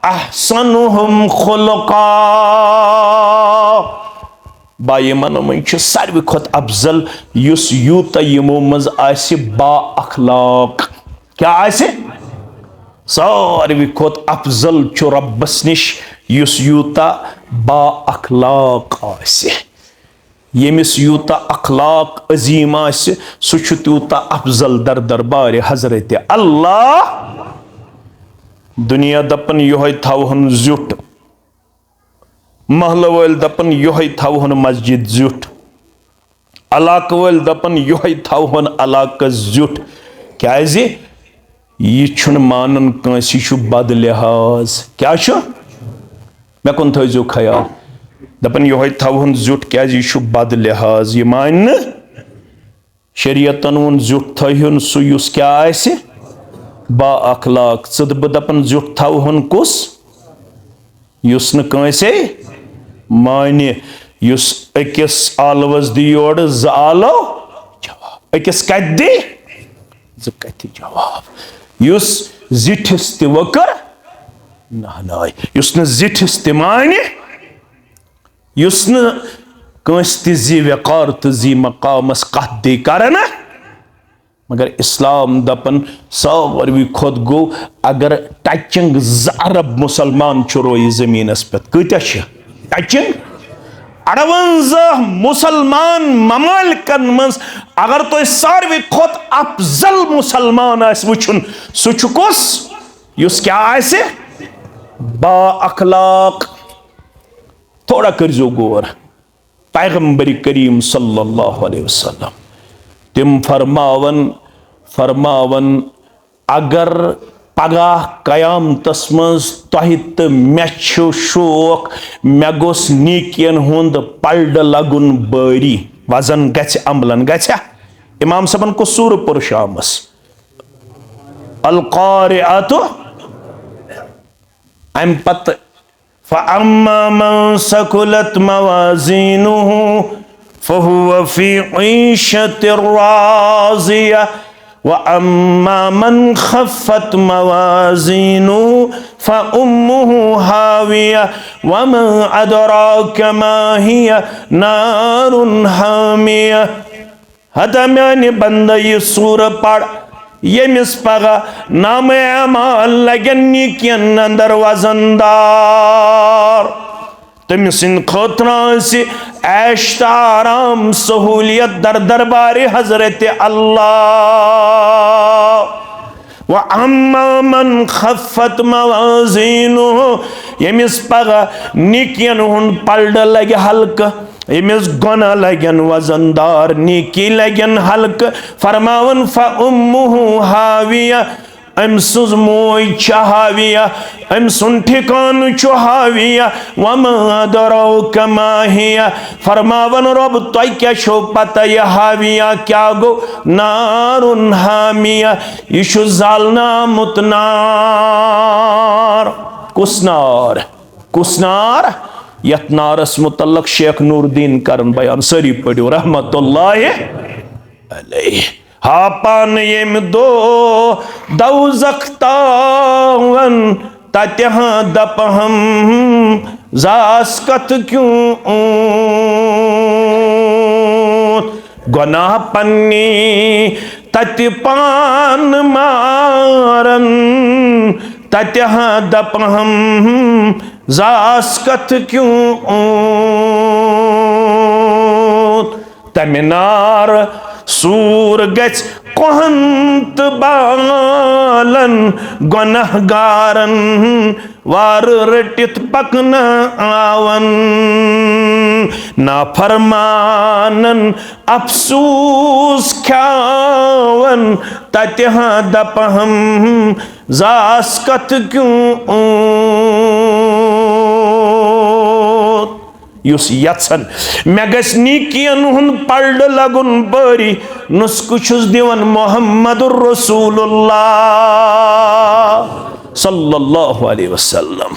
अहसनुहुम खुलुका बाईमानो मन सारवी खोत अफजल युस यूत यमो मज आसि बा अखलाक क्या आसि सारवी खोत अफजल छु रब्बस निश युस यूता बा अखलाक आसि यमिस यूता अखलाक अजीम आसि सु छु त्यूता अफजल दर दरबार हजरत अल्लाह। दुनिया दपन योहै थवहन ज़्युट, महल वल दपन योहै थवहन मस्जिद ज़्युट, अलाक वल दपन योहै थवहन अलाक ज़्युट। क्याज़ि यह छुन मानन कांसी छु बद लिहाज। क्या छु? मे कुन थो ख्याल दपन योहै थवहन ज़्युट क्या यह बद लिहाज। यह मान शरीयतन वोन ज़्युट थोन सु युस क्या आसि बा अखलाक। द दपन ज़्युट थवहन कुस युस न कांसे माने, युस अकिस आलवस दी योड़ ज आलो जवाब, अकिस कत दी ज कत जवाब, युस जिठिस ति वकर नहनाय, युस न जिठिस ति माने, युस न कांस ति जी वकार तो जी मकामस कत दी करना। मगर इस्लाम दपन सारवी खुद गो अगर टचिंग ज अरब मुसलमान रोई जमीनस पे कत्या टचिंग 58 मुसलमान ममालिकन मज अगर तो सारवी खुद अफजल मुसलमान वुचुन सह कुस युस क्या आसे बा अखलाक। थोड़ा करजो गौर, पैगंबर करीम सल्लल्लाहु अलैहि वसल्लम तिम फरमावन अगर पगाह कयामतस मज तोहि तो मे शौक मे गोस नीकियन हुंद पल्ड लगुन बारी वजन गछ अमलन गछा। इमाम सबन को सूर पुर शामस अल क़ारिअतु अम पत फ़अम्मा मन सकुलत मवाज़ीनुहु फ़हुव फ़ी ईशतिर राज़िया व अम्मा मन खफ़्फ़त मवाज़ीनुहु फ़उम्मुहु हाविया व मा अदराक मा हिया नारुन हामिया। हता म्याने बंदा ये सूर पढ़ यमिस पगा नाम अमाल लगन निकियन अंदर वजनदार तमिस खतरा से ऐश आराम सहूलियत दर दरबार हजरत अल्लाह। व अम्मा मन खफ़्फ़त मवाज़ीनुहु यमिस पगा निकियन हुन पल्ड लगे हल्का, यमिस गुना लगन वजनदार नीकी लगन हल्क। फरमावन फ़उम्मुहु हाविया अम सुज मोय हाविया अम सुन ठिकान छु हाविया व मा अदराक मा हिया। फरमावन रब तोय क्या छो पता ये हाविया क्या गो नारुन हामिया यह छु ज़ालना मुत नार। कुसनार कुसनार यत नारस मुतल्लक शेख नूरुद्दीन करन बयान सरी पढ़ो रहमतुल्लाहि अलैहि। हा पान येम दो दौज़ख तावन ततहा दप हम जास्कत क्यों गुनाह पन्नी तत पान मारन ततहा दप हम जास्कत क्यों तमिनार सूर गच कोहंत बालन गुनहगारन वार रटित पकन आवन ना फरमानन अफसूस ख्यावन ततहा दप हम जास्कत क्यों युस यत्सन मे गस नीकियन हुन पल्ड लगुन बारी नुस्क छुस दिवन मोहम्मदुर रसूलुल्लाह सल्लल्लाहु अलैहि वसल्लम।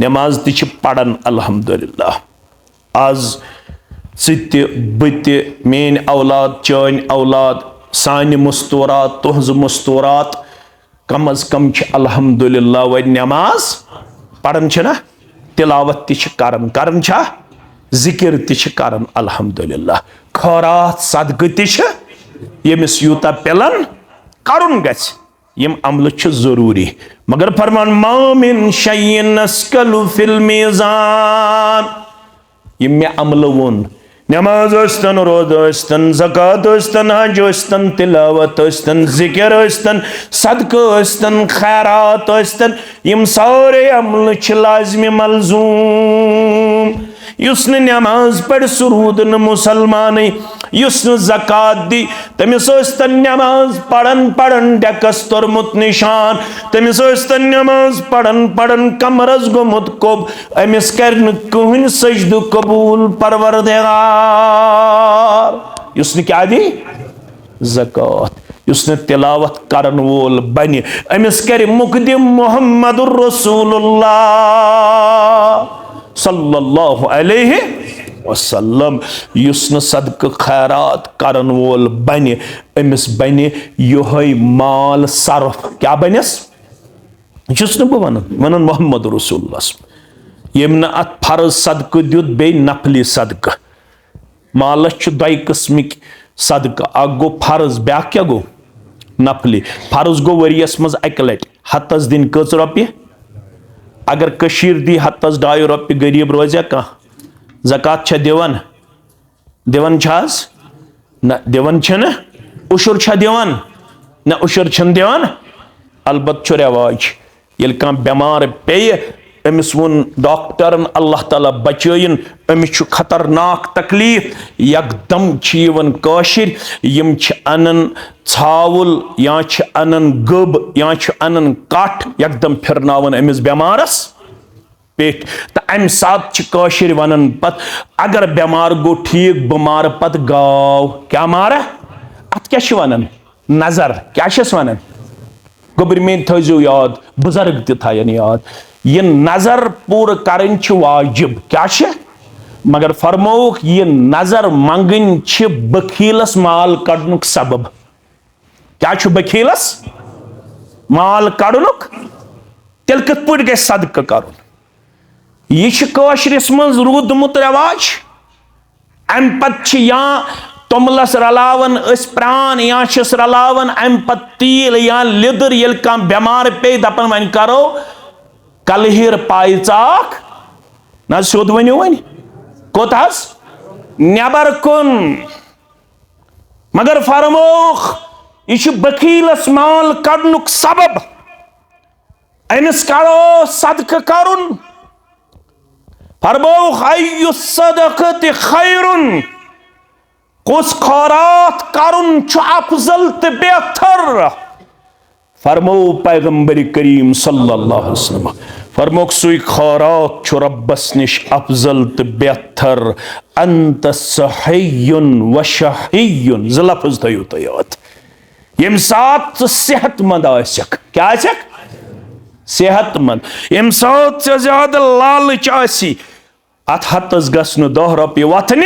नमाज ति पढ़न अल्हम्दुलिल्लाह। आज सित बत मेन औलाद चान औलाद सान मुस्तूरात तुहज मुस्तूरात कम अज कम अल्हम्दुलिल्लाह व नमाज पढ़न ना तिलावत ति करन छा जिक्र ति करन अल्हम्दुलिल्लाह। खैरात सदक़ ति यमिस यूता पेलन करुन गछ यम अमल जरूरी। मगर फरमान मा मिन शैइन नस्कलु फिल मीज़ान यम मे अमल वोन नमाज स्तन, रोज़ा स्तन, ज़कात स्तन, हज स्तन, तिलावत स्तन, ज़िक्र स्तन, सदक़ा स्तन, खैरात स्तन, यम सारे अमल छ लाज़िम मलज़ूम। युस न नमाज पढ़ सुरूद न मुसलमान, युस न ज़कात दी तमिस स्तन नमाज पढ़न पढ़न डेकस तोरमुत निशान, तमिस स्तन नमाज पढ़न पढ़न कमरस गोमुत कोब, अमिस कर न कहन सजदु कबूल परवरदिगार। युस न क्या दी ज़कात, युस न तिलावत करन वोल बन, अमिस कर मुक़द्दिम मुहम्मदुर रसूलुल्लाह सल्लल्लाहु अलैहि वसल्लम। युस न सदक़ खैरात करन वोल बन, अमिस बन योहै माल सर्फ, क्या बनस युस न बह वन मोहम्मद रसूलुल्लाह। यम न अत फर्ज सदक़ दुत बे नफली सदक़, मालस छ दो किस्मिक सदक़, अक गो फर्ज ब्या क्या गो नफली। फर्ज गो वरियस मज अक लट हतस दिन कच रॉपिय, अगर कशीर दी हतस 2.5 रॉपिय गरीब रोजा कह ज़कात छ दिवन, दिवन छाज न दिवन छ न उशुर छ दिवन न उशुर छन दिवन। अलबत छ रिवाज येल कह बेमार पे अमिस वोन डॉक्टरन अल्लाह ताला बचयन, अमिस छु खतरनाक तकलीफ, यकदम छ यवन काशिर यम छ अनन छावुल या छ अनन गब या छ अनन काठ, यकदम फिरनावन अमिस बेमारस पेट। तो अम सात छ काशिर वनन पत अगर बेमार गो ठीक बमार पत गाव क्या मार, अत क्या छ वनन नजर, क्या छस वनन गोबर में थो याद, बुजुर्ग त थायन याद, ये नजर पूर करन छ वाजिब, क्या छ मगर फरमोक ये नजर मंगन छ बखीलस माल कड़नुक सबब। क्या छ बखीलस माल कड़नुक, तेल कत पट गए सदक़ करुन। यह छ काशरिस मज रूदमुत रवाज। अम पत छ या तोमलस रलावन अस प्रान या छस रलावन अम पत तील या लिदर, येल कह बेमार पे दपन वन करो कलहिर पाय चाक ना सोद वनो वन कोत हस नेबर कुन, मगर फरमोख यह बखीलस माल कड़नुक सबब। अमिस करो सदक़ करुन, फरमोख अय्यु सदक़ति खैरुन, कुस खैरात करुन छ अफजल त बेहतर। फरमो पैगंबर करीम सल्लल्लाहु अलैहि वसल्लम, फरमोक सुई खैरात छ रब्बस निश अफजल त बेहतर। अंत सहीयुन व शहीयुन, ज लफ्ज़ थयो तो याद। यम सात सेहतमंद आसक, क्या आसक सेहतमंद, यम सात से ज्यादा लालच आसी, अत हतस गसन 10 रॉपिय वथन,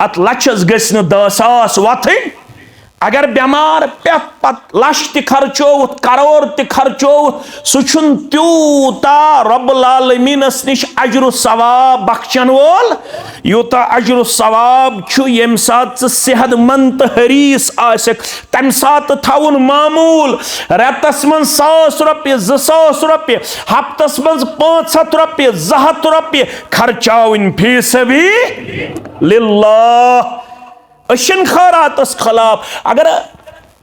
अत लचस गसन 10,000 वथन। अगर बेमार पे पत लश त खर्चोत करोड़ त खर्चोत, सुन त्यूता रब्बुल आलमीनस निश अजर सवाब बख्शन वोल यूता अजर सवाब छु यम सात सेहतमंद हरीस आसक, तम सात थवन मामूल रेतस मन 100 रॉपिय 200 रॉपिय, हफ्तस मन 500 रॉपिय 200 रॉपिय खर्चावन फी सबीलिल्लाह। अशन खैरातस खिलाफ, अगर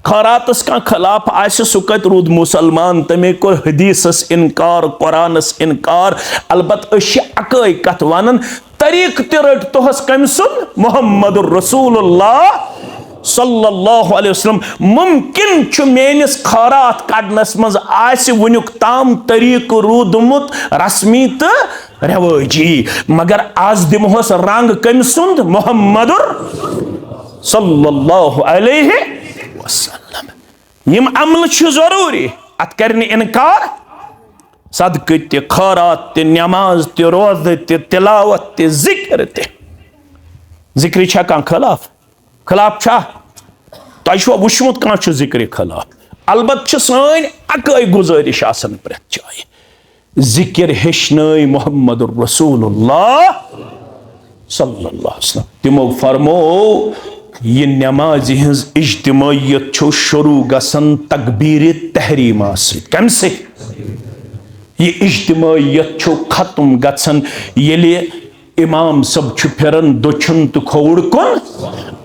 खैरातस का खिलाफ आसे सु कत रूद मुसलमान, तमे कोर हदीसस इनकार कुरानस इनकार। अलबत अकै कत वनन तरीक त रट तोहस कम सुन मुहम्मदुर रसूलुल्लाह सल्लल्लाहु अलैहि वसल्लम। मुमकिन छु मेनिस खैरात कड़नस मज आसे वनुक ताम तरीक रूदमुत रस्मी त रवाजी, मगर आज दिमोस रंग कम सुन मुहम्मदुर सल्लल्लाहु अलैहि वसल्लम। यम अमल छ जरूरी, अत करने इनकार सदक़ त खैरात त नमाज त रोज़ त तिलावत त ज़िक्र त ज़िक्र छ कह खिलाफ, खिलाफ छ तुम वुचमुत कह ज़िक्र खिलाफ। अलबत छ सन अकै गुजारिश आसन प्रेत जाय, ज़िक्र हेचनय मुहम्मदुर रसूलुल्लाह सल्लल्लाहु अलैहि वसल्लम। तिमो फरमो यह नमाज हज इज्तिमायत छो शुरू गसन तकबीर तहरीमा से, कम से यह इज्तिमायत छो खत्म गसन येले इमाम सब फिरन दछुन तो खोड़ कुन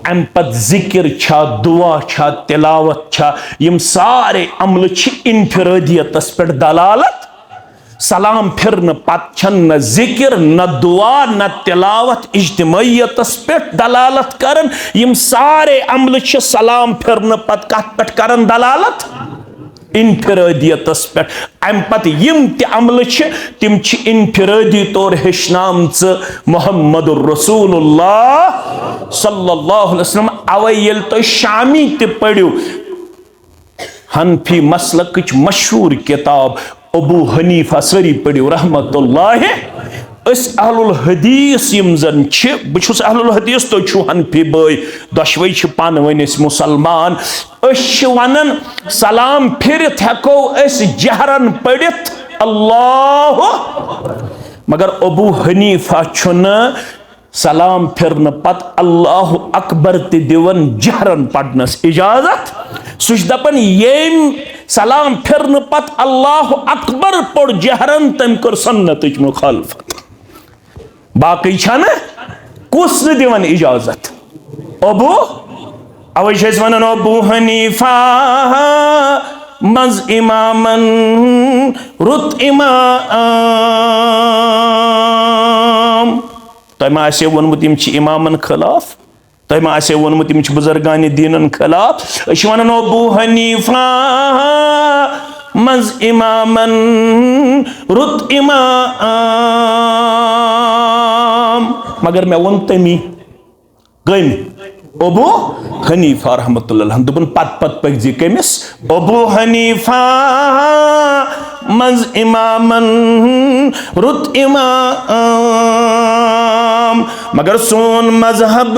अम पत जिक्र छा दुआ छा तिलावत छा यम सारे अमल इनफिरादियतस पे दलालत सलाम फिरन पत न जिक्र न दुआ न तिलावत इज्तिमाइयतस पे दलालत करन यम सारे अमल सलाम फिरन पत कत पे करन दलालत इनफिरादियतस पे अम पत यम ते अमल तिम इनफिरादी तौर हेचनाम मुहम्मदुर रसूलुल्लाह सल्लल्लाहु अलैहि वसल्लम अवै येल तो शामी ते पढ़ियो हनफी मसलक मशहूर किताब अबू हनीफा सरी पढ़ियो रहमतुल्लाह अहलुल हदीस यम जन बहुस अहलुल हदीस तो छु हनफी बाय दशवै पान वन मुसलमान वन सलाम फिरत हेको जहरन पढ़ित अल्लाह मगर अबू हनीफा छुन सलाम फिरन पत अल्लाह अकबर ते दिवन जहरन पढ़नस इजाजत सुच दपन येम सलाम फिरन पत अल्लाह अकबर पढ़ जहरन तम कर सन्नत मुखालफत बाकी छन कुस दिवन इजाजत अबू अवै वन अबू हनीफा मज इमामन रुत इमाम तमा आसे वोनमुत यम इमामन खिलाफ तमा आसे वोनमुत यम बुजुर्गान दीनन खिलाफ वन अबू हनीफा मज इमामन रुत इमाम मगर मैं वन तमी गम अबू हनीफा रहमतुल्लाह दुपन पत पत पगजी कमिस अबू हनीफा मज इमामन रुत इमाम मगर सोन मजहब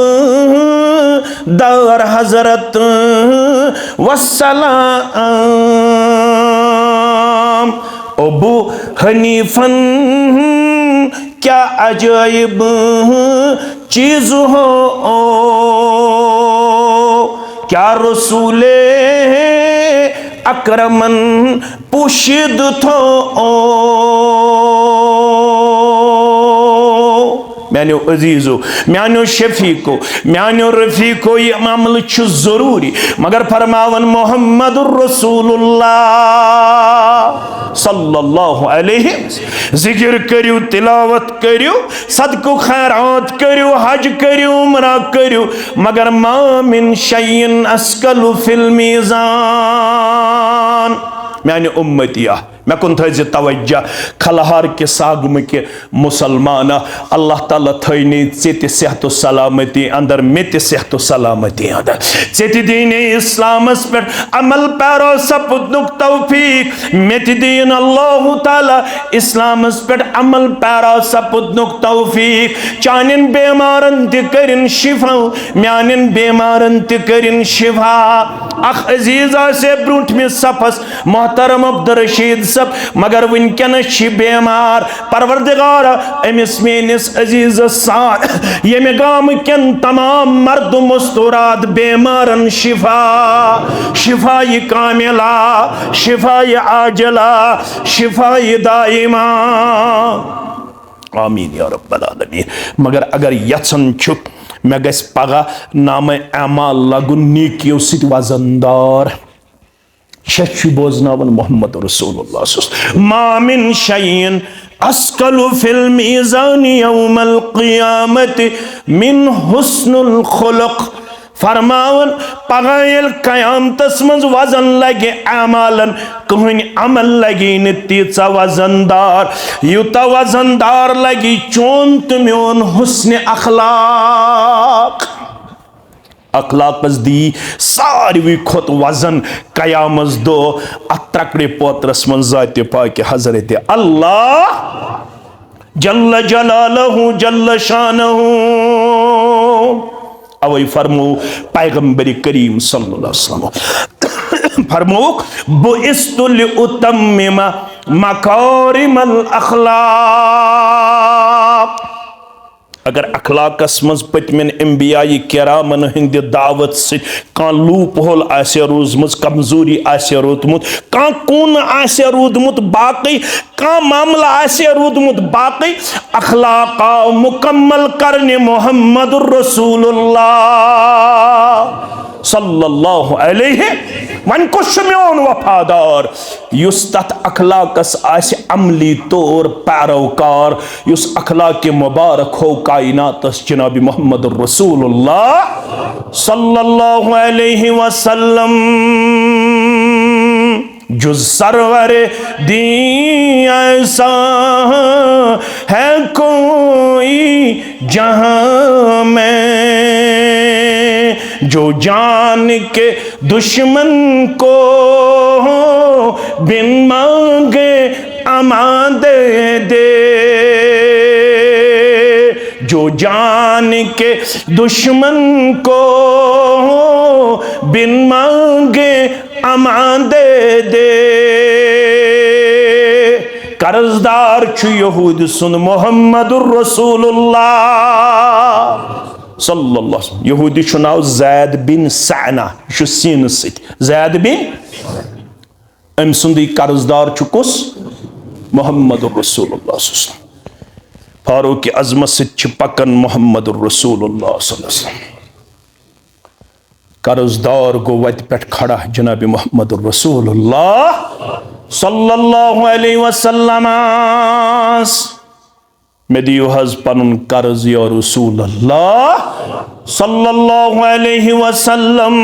दर हजरत वस्सलाम अबू हनीफन क्या अजाइब चीज हो क्या रसूले अकरमन पुशिद थो म्यानो अजीजो म्यानो शफीको म्यानो रफीको ये मामल जरूरी मगर फरमावन मोहम्मदुर रसूलुल्लाह सल्लल्लाहु अलैहि जिक्र करियो तिलावत करियो सदको खैरात करियो हज करियो उम्रा करियो मगर मा मिन शैइन अस्कलु फिल मीज़ान म्याने उम्मतिया मैं कुन थे तवज्जा खलहार के सागम के मुसलमान अल्लाह ताला थैनी चेति सेहत सलामती अंदर मेति सेहत सलामती अंदर चेति दीन इस्लामस पे अमल पैरो सपुदुक तौफीक मेति दीन अल्लाह ताला इस्लामस पे अमल पैरो सपुदुक तौफीक चानिन बेमारन ते करिन शिफा म्यानिन बेमारन ते करिन शिफा अख अजीजा से ब्रूंठ में सफस मोहतरम अब्दुल रशीद सब मगर वनकनस बेमार परवरदिगार अमिस मेनिस अजीज सान ये गाम कन तमाम मर्द मुस्तुरात बेमारन शिफा शिफा ये कामिला शिफा ये आजला शिफा ये दाइमा आमीन या रब्बल आलमीन मगर अगर यसन छुप मैं गस पगा नाम अमाल लगुन नीकियो सित वजनदार शशि बोजनावन मोहम्मद रसूलुल्लाह मामिन शैइन अस्कलु फिल मीज़ान यौमल क़ियामत मिन हुस्नुल खुलुक़ फरमावन पगायल कयामतस मज वजन लगे अमालन कहन अमल लगी न तीचा वजनदार युता वजनदार लगी चोन तुम्योन हुस्न अखलाक अखलाकस दी सारी खोत वजन कयामस दो अत्रकड़े पोत्रस मन जाते पाक हजरत अल्लाह जल्ल जलालहु जल्ल शानहु अवै फरमो पैगंबर करीम सल्लल्लाहु अलैहि वसल्लम फरमो बुइस्तु लिउतम्मिमा मकारिमल अखलाक अगर अखलाकस मज पतमन अंबियाई किरामन हंद दावत सह लूप होल आसे रोजम, कमजोरी आसे रोदमुत, कून आसे रोदमुत बाकी, मामला आसे रोदमुत बाकी, अखलाक मुकम्मल करने मोहम्मदुर रसूलुल्लाह सल्लल्लाहु अलैहि वन कुछ मोन वफादार युस तथ अखलाकस आसे अमली तौर पैरोकार, युस अखलाक मुबारक हो कायनातस जनाब मोहम्मद रसूलुल्लाह सल्लल्लाहु अलैहि वसल्लम। जो सरवर दी ऐसा है कोई जहां में, जो जान के दुश्मन को बिन मांगे अमान दे दे, जो जान के दुश्मन को बिन मांगे अमान दे दे। कर्जदार छु यहूद सुन मोहम्मदुर रसूलुल्लाह सल्लल्लाहु अलैहि वसल्लम। यहूदी छु नाव ज़ैद बिन सअना, छु सीन सित ज़ैद बिन, अम सुंदी कर्जदार छु कुस मोहम्मदुर रसूलुल्लाह सल्लल्लाहु अलैहि वसल्लम। फारूक अज़मत सित छु पकन मोहम्मदुर रसूलुल्लाह सल्लल्लाहु अलैहि वसल्लम। कर्जदार गो वत पे खड़ा जनाब मोहम्मद रसूलुल्लाह सल्लल्लाहु अलैहि वसल्लम। मे दियो हज पनुन कर्ज या रसूलुल्लाह सल्लल्लाहु अलैहि वसल्लम।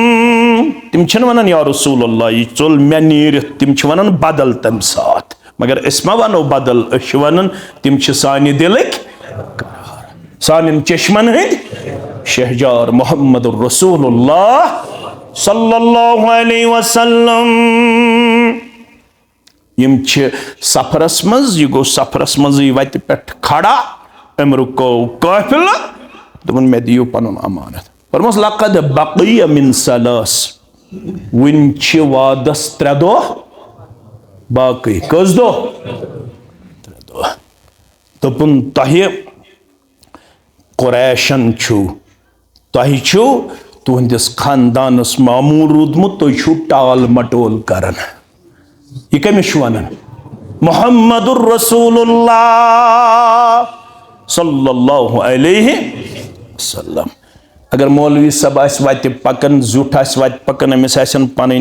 तिम छन वनन या रसूलुल्लाह यह चल मे नीरित, तिम छ वनन बदल तम साथ, मगर इसमा वनो बदल, अश वनन तिम छ सानि दिलक सानिन चश्मन हंद शहजार मोहम्मद रसूलुल्लाह सल्लल्लाहु अलैहि वसल्लम। यम छ सफरस मज, यह गो सफरस मज वत पे खड़ा, अम रुको काफिल, दोपन मे दियो पनुन अमानत। फरमोस लक़द बक़िय मिन सलास, वन छ वादस 3 दह बाकी, कस दह 3 दह। दोपन तह कुरैशन छु, तह छु तुहंदिस खानदानस मामूल रूदमुत, तुह छु टाल मटोल करन। यह कमिश वनन मोहम्मदुर रसूलुल्लाह सल्लल्लाहु अलैहि वसल्लम। अगर मौलवी सब आस वत पकन, जुठ आस वत पकन, अमिस आसन पन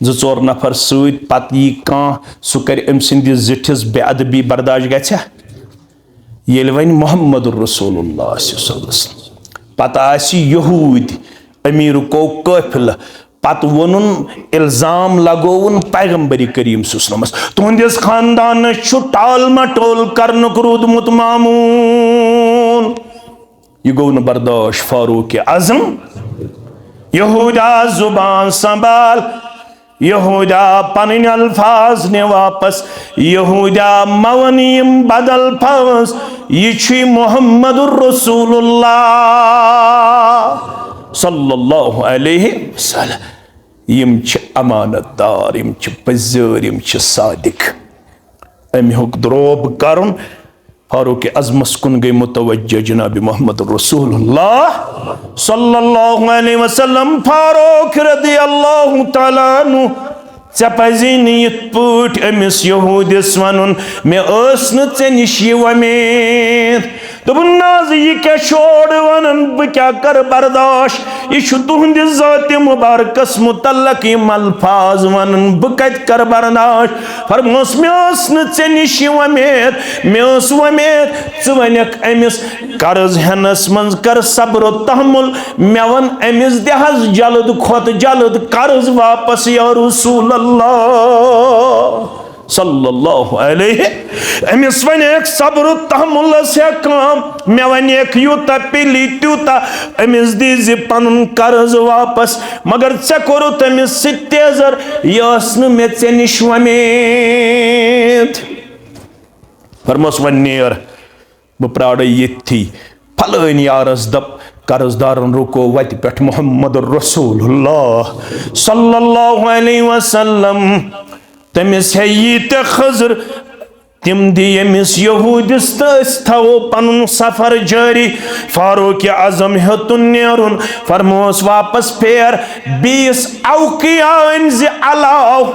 2-4 नफर सत, पत यी कां सु कर अम सिंदिस जिठिस बेअदबी बर्दाश्त गछा। येल वन मोहम्मदुर रसूलुल्लाह सल्लल्लाहु अलैहि वसल्लम, पत आसि यहूद अमीर को काफिल, पत वनुन इल्जाम लगोवन पैगंबरी करीम सल्लल्लाहु अलैहि वसल्लम, तुहंदिस खानदान छु टाल मटोल करनुक रूदमुत मामूल। यह गो न बर्दाश्त। फारूक आज़म, यहूदा जुबान संभाल, यहूदा पन अल्फाज ने वापस, यहूदा मवनीम बदल फस, यह मोहम्मदुर रसूलुल्लाह सल्लल्लाहु अलैहि वसल्लम। यम छ अमानतदार, यम छ पज़र, यम छ सादिक, अमिहुक द्रोब करन। फारूक अज़मस कुन गई मुतवज्जह जनाब मोहम्मद रसूलुल्लाह सल्लल्लाहु अलैहि वसल्लम। फारूक रज़ियल्लाहु तआला अन्हु, चे पज़ी यिथ पट अमिस यहूदिस वनुन, मे स न चे निश यह उम्मीद। दोपन नाज यह क्या छोड़ वनन, बह क्या कर बर्दाश्त, यह तुहंदिस ज़ात मुबारकस मुतल्लक यम अल्फाज वनन, बह कत कर बर्दाश्त। फरमोस मे न चे निश यह उम्मीद, मे उम्मीद च वनक अमिस कर्ज हेनस मज कर सब्र तहमुल, मे वन अमिस दहस जल्द खोत जल्द कर्ज वापस या रसूलल्लाह सल्लल्लाहु अलैहि। अमिस वनेक सब्र तहमुल से काम, मे वनेक यूता पिली त्यूता अमिस दीज पनुन कर्ज वापस, मगर चे कोरुत अमिस तेजर, यह न मे चे निश उम्मीद। फरमोस वन नेर, बह प्राड़ यथी फलन यारस दप। कर्जदारन रुको वत पे मोहम्मद रसूलुल्लाह सल्लल्लाहु अलैहि वसल्लम। तमिस है यीत खजर तिम दी यमिस यहूदिस थवो पनुन सफर जारी फारूक आजम हेतुन नेरुन फरमोस वापस फेर 20 औकिया अनज अलाव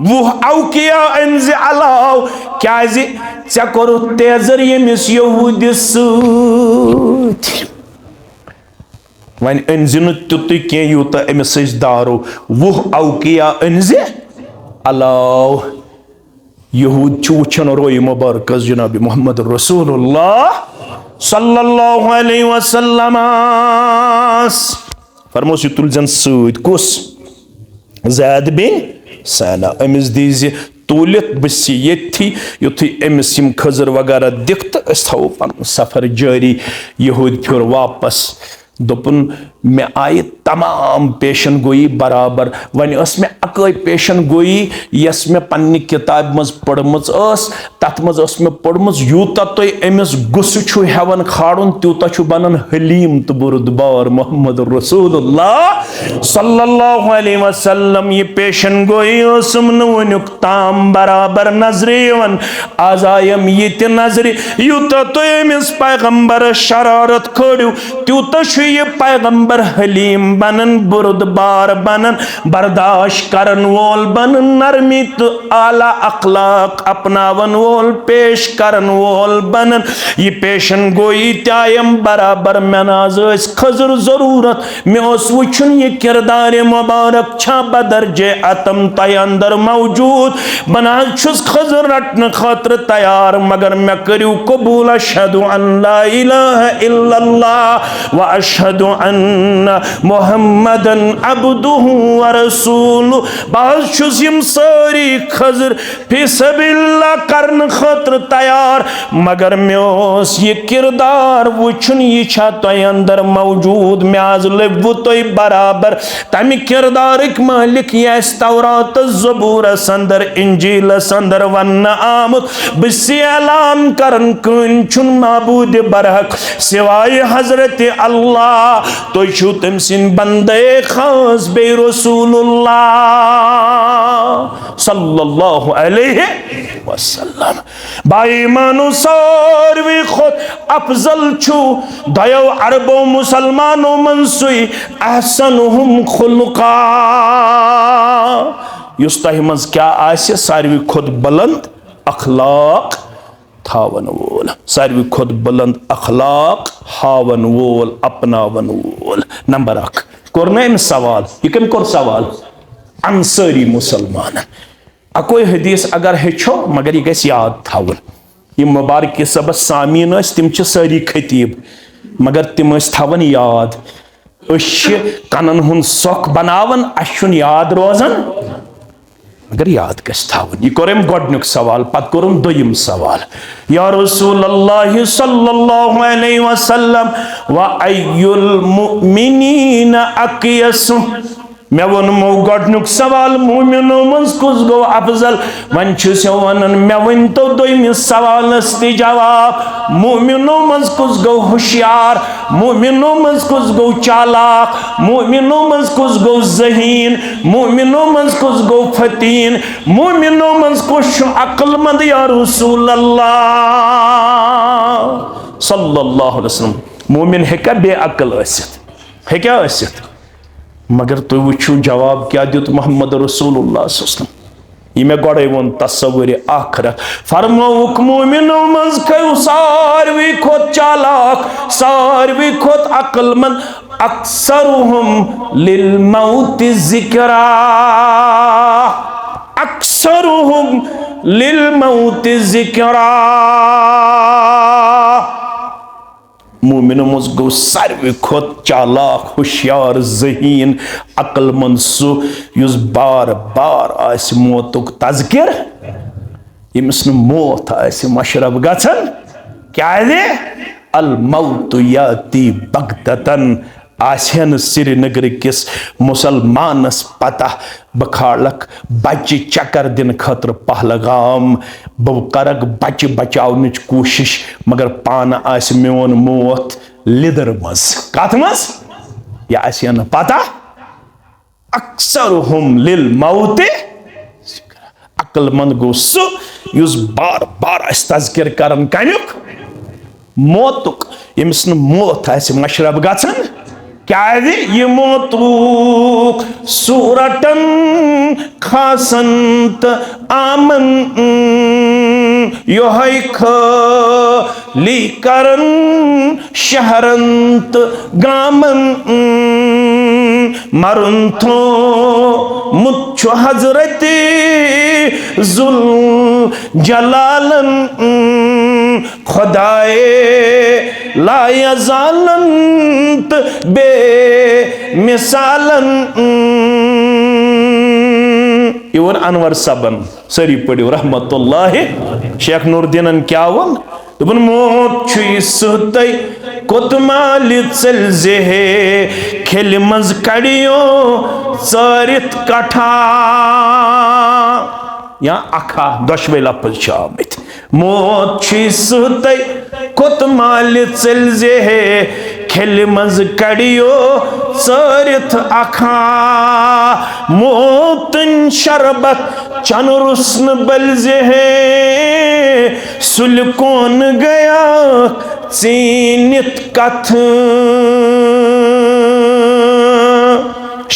वो औकिया अनज अलाव क्या चे कोरु तेजर यमिस यहूदिस वन अनजिन तुत के यूत अमिस दारो वो औकिया अनज अलाव यहूद चूचन रोय मुबारक जनाब मोहम्मद रसूलुल्लाह सल्लल्लाहु अलैहि वसल्लम फरमोस तुलजन सूद कुस ज़ैद बिन साना अमिस दीज तूलित बसी यथी युथी अमिस यम खजर वगैरह दिख तो थो पन सफर जारी यहूद फिर वापस दोपन मे आय तमाम पेशन गोई बराबर वन मे अकै पेशन गोई यस मे पन्नी किताब मज पढ़मज तथ मज मे पढ़मज यूता तुम अमिस गुस्स हेवन खाड़न तूता बनन हलीम तो बुरदबार मोहम्मद रसूलुल्लाह सल्लल्लाहु अलैहि वसल्लम ये पेशन गोई वनुक ताम बराबर नजरे वन आज आयम ये नजरे यूता तुम अमिस पैगंबर शरारत खड़ू तूता ये पैगंबर हलीम बनन बुरदबार बनन बर्दाश्त करन वोल बनन नरमी तो आला अखलाक अपनावन वोल पेश करन वोल बनन ये पेशन गोई त्यायम बराबर मनाज खजर जरूरत मे वुचन ये किरदार मुबारक छा बदरजे अतम तय अंदर मौजूद बना खजर रटन खातर तैयार मगर मैं करू कबूल अशहदु अन ला इलाहा इल्लल्लाह व अशहदु अन्ना मुहम्मदन अब्दुहु व रसूलुहु बाजुस यम सारी खजर फी सबिल्लाह करन खातर तैयार मगर मेस ये किरदार वुचन ये छा तय अंदर मौजूद मे आज लबु तय बराबर तम किरदार मालिक यस तौरात ज़बूर अंदर इंजील अंदर वन आमुत बसी ऐलान करन कन छुन माबूद बरहक सिवाय हजरत अल्लाह तो छु तम सिन बंदे खास बे रसूलुल्लाह सल्लल्लाहु अलैहि वसल्लम बाई मानो सारवी खुद अफजल छु दयो अरबो मुसलमानों मनसुई अहसनुहुम खुलुका युस तह मज क्या आसे सारवी खुद बुलंद अखलाक थावन वोल सारवी खुद बुलंद अखलाक हावन वोल अपनावन वोल नंबर 1 कोर न सवाल यह कम कोर सवाल अंसारी मुसलमान अकोई हदीस अगर हेचो मगर यह गस याद थावन यह मुबारक सबस सामीन तिम सारी खतीब मगर तिम थावन याद कनन हुंद सोख बनावन अशुन याद रोजन मगर याद गस थावन यह कोरम गोडनुक सवाल पत कोरम दोयम सवाल या रसूलल्लाह सल्लल्लाहु अलैहि वसल्लम व अय्युल मुमिनीन अक़यसु मे वनमो गोडनुक सवाल मोमिनो मज कुस गो अफजल वन वन मे वन तो दोयमिस सवालस ति जवाब मोमिनो मज कुस गो होशियार मोमिनो मज कुस गो चालाक मोमिनो मज कुस गो ज़हीन मोमिनो मज कुस गो फतीन मोमिनो मज कुस अक्लमंद या रसूल अल्लाह सल्लल्लाहु अलैहि वसल्लम मोमिन हेका बे अकल असित हेका असित मगर तु वुचु जवाब क्या दित मोहम्मद रसूलुल्लाह सल्लल्लाहु अलैहि वसल्लम ये मे गोड़े वोन तस्वुर आखिरत फरमौक मोमिनो मज कयो सारवी खोत चालाक सारवी खोत अक्लमंद अक्सरुहुम लिल मौत ज़िक्रा अक्सरुहुम लिल मौत ज़िक्रा मोमिनो मज गो सारवी खोत चालाक होशियार ज़हीन अक्लमंद सु युस बार बार आस मौतुक तज़किर यमिस न मौत आस मशरब गछन क्या अल मौत याती बगततन आसन श्रीनगर किस मुसलमानस पता बखाड़क बच्चे चक्कर दिन खतर पहलगाम बह करक बच्चे बचावन कोशिश मगर पान आस मोन मौत लिदर मज कत मज यह आस न पता अक्सरुहुम लिल मौत अक्लमंद गो सु युस बार बार तज़किर करन कमिक मौतुक यमिस न मौत आसि मशरब गछन क्या ये मौतुक सूरतन खासंत आमन योहै खली करन शहरंत गामन मरुन थो मुच्छ हजरते जुल जलालन खुदाए लायजालंत बे मिसालन इवन अनवर सबन सरी पढ़ो रहमतुल्लाह शेख नूरदीनन क्या वन दोपन मौत सुत कोतमाल चल जेहे खेल मज कड़ियो चरित कठा या अखा दशवे लफ्ज आमत मौत सुत कोतमाल चल जेहे खेल मज कड़ियो चरित अखा मौतन शरबत चन रुस्न बल जेहे सुल कौन गया चीनित कथ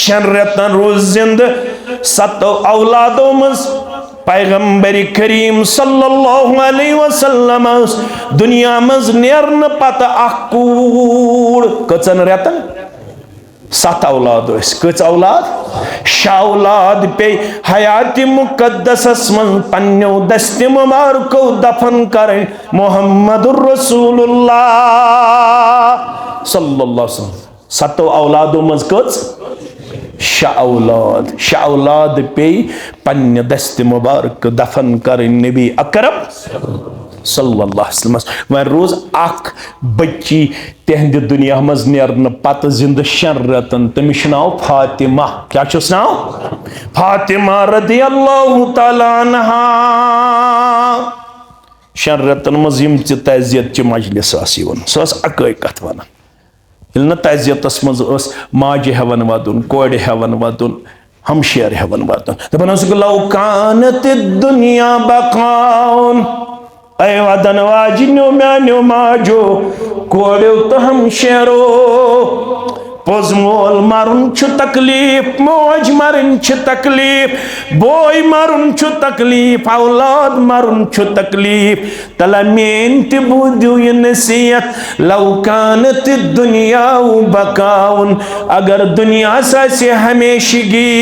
शर्रतन रोज जिंद सतो औलादों मज पैगंबर करीम सल्लल्लाहु अलैहि वसल्लम दुनिया मज नेरन पत अकूड़ कचन रेतन 7 औलाद कच औलाद 6 औलाद पे हयात मुकद्दसस मन पन्नो दस्ते मुबारको दफन करें मोहम्मदुर रसूलुल्लाह सल्लल्लाहु अलैहि वसल्लम 7 औलादों मज कच 6 औलाद पे पन्ने दस्ते मुबारक दफन करें नबी अकरम सल्लल्लाहु अलैहि वसल्लम वह रोज अख बच्ची तेहंद दुनिया मज नेरन पत जिंद 6 रतन तमिश नाव फातिमा क्या छुस नाव फातिमा रदियल्लाहु तआला अन्हा 6 रतन मज यम तजियत च मजलिस आसिवन सस अकै कथ वन यल न तजियतस मज माज हेवन वदुन कोड़ हेवन वदुन हमशेर हेवन वदुन दपन लौ कानत दुनिया बकाउन ऐ वदन वाजिनो म्यानो माजो कोड़ो तो हम शेरो पोज मोल मारुन छु तकलीफ मौज मारुन छु तकलीफ बोय मारुन छु तकलीफ औलाद मारुन छु तकलीफ तला मेन ते बुदु ये नसीहत लौ कानत दुनिया बकाउन अगर दुनिया से हमेशगी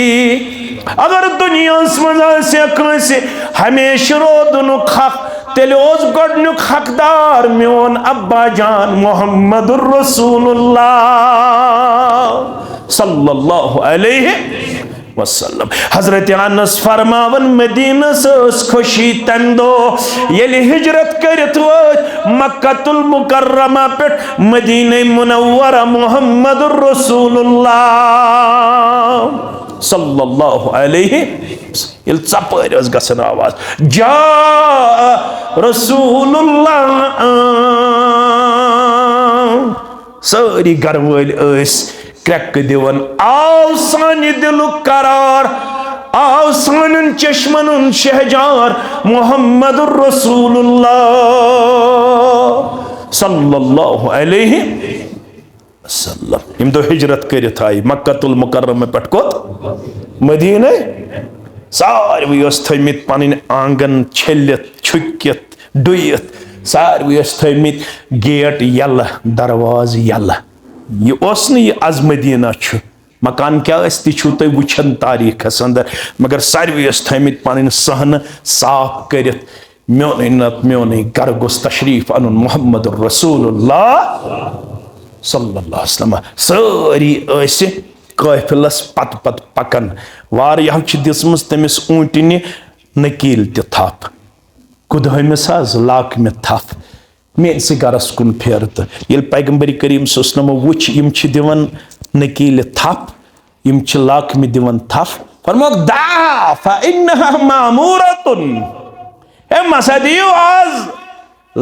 अगर दुनिया से कंसे हमेशा रोदन खख तेल गोडनुक हकदार मोन अब्बा जान मोहम्मदुर रसूलुल्लाह सल्लल्लाहु अलैहि वसल्लम हजरत अनस फरमावन मदीना सस खुशी तंदो येली हिजरत करत वो मक्कतुल मुकर्रमा पे मदीना मुनव्वरा मोहम्मदुर रसूलुल्लाह सल्लल्लाहु अलैहि यल चपर गसन आवाज जा रसूलुल्लाह सारी घर वल क्रक दिवन आव सानि दिलुक करार आव सानन चश्मन शहजार मोहम्मदुर रसूलुल्लाह सल्लल्लाहु अलैहि वसल्लम इम दो हिजरत करित आई मक्कतुल मुकर्रमा पेट कोत मदीना सारवी थमित पन आंगन छलित छुकित डुयत सारवी थमित गेट यल दरवाज यल यह आज मदीना मकान क्या तु वुचन तारीखस अंदर मगर सारवी थमित पन सहन साफ कर मोन नत मोन घर गोस तशरीफ अन मोहम्मद रसूलुल्लाह सल्लल्लाहु अलैहि वसल्लम सारी काफिलस पत पत पकन वारियाह दिसमस तमिस ऊंटनि नकील त थप खुदहमिस लाकमे थप मेस गरस कुन फेर तो ये पैगंबर करीम सल्लल्लाहु अलैहि वसल्लम वुच यम दिवन नकील थप यम लाकमे दिवन थप फरमोक दा फइन्नहा मामूरतुन ए मसदियो आज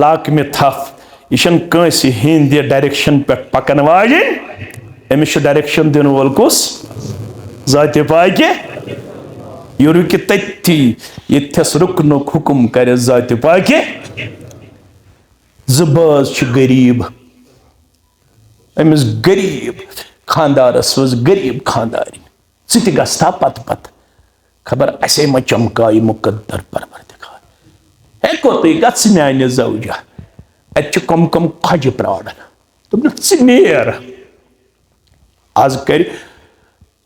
लाकमे थप यह कंस हिंद डायरेक्शन पे पकन वाजिन अमिस डायरेक्शन दिन वोल कुस जाते पाके यह रुक तथी यथस रुकनुक हुकुम कर जात पाकि जबाज गरीब अमिस गरीब खानदारस वज गरीब खानदारी सह गस्ता पत पत खबर असे मा चमकाय मुकद्दर परवरदिगार हेको तुम गस मान जौजा अत कम कम खज प्राड़न तुम नेर आज कर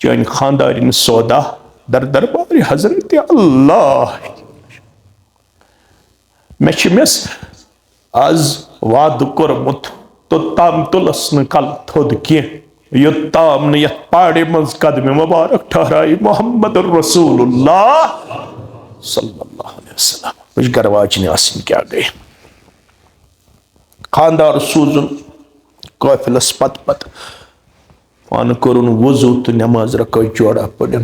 चान खानदारिन सौदा दर दरबार हजरत अल्लाह मेस आज वाद कोरमुत तो ताम तुलस न कल थोद कह योत्ताम ने यथ पाड़े मज कदम मुबारक ठहराई मोहम्मद रसूलुल्लाह सल्लल्लाहु अलैहि वसल्लम कुछ गरवाज ने आसिन क्या गए खानदार सूजुन काफिलस पत पत पान करुन वजू तो नमाज रको जोड़ा पड़न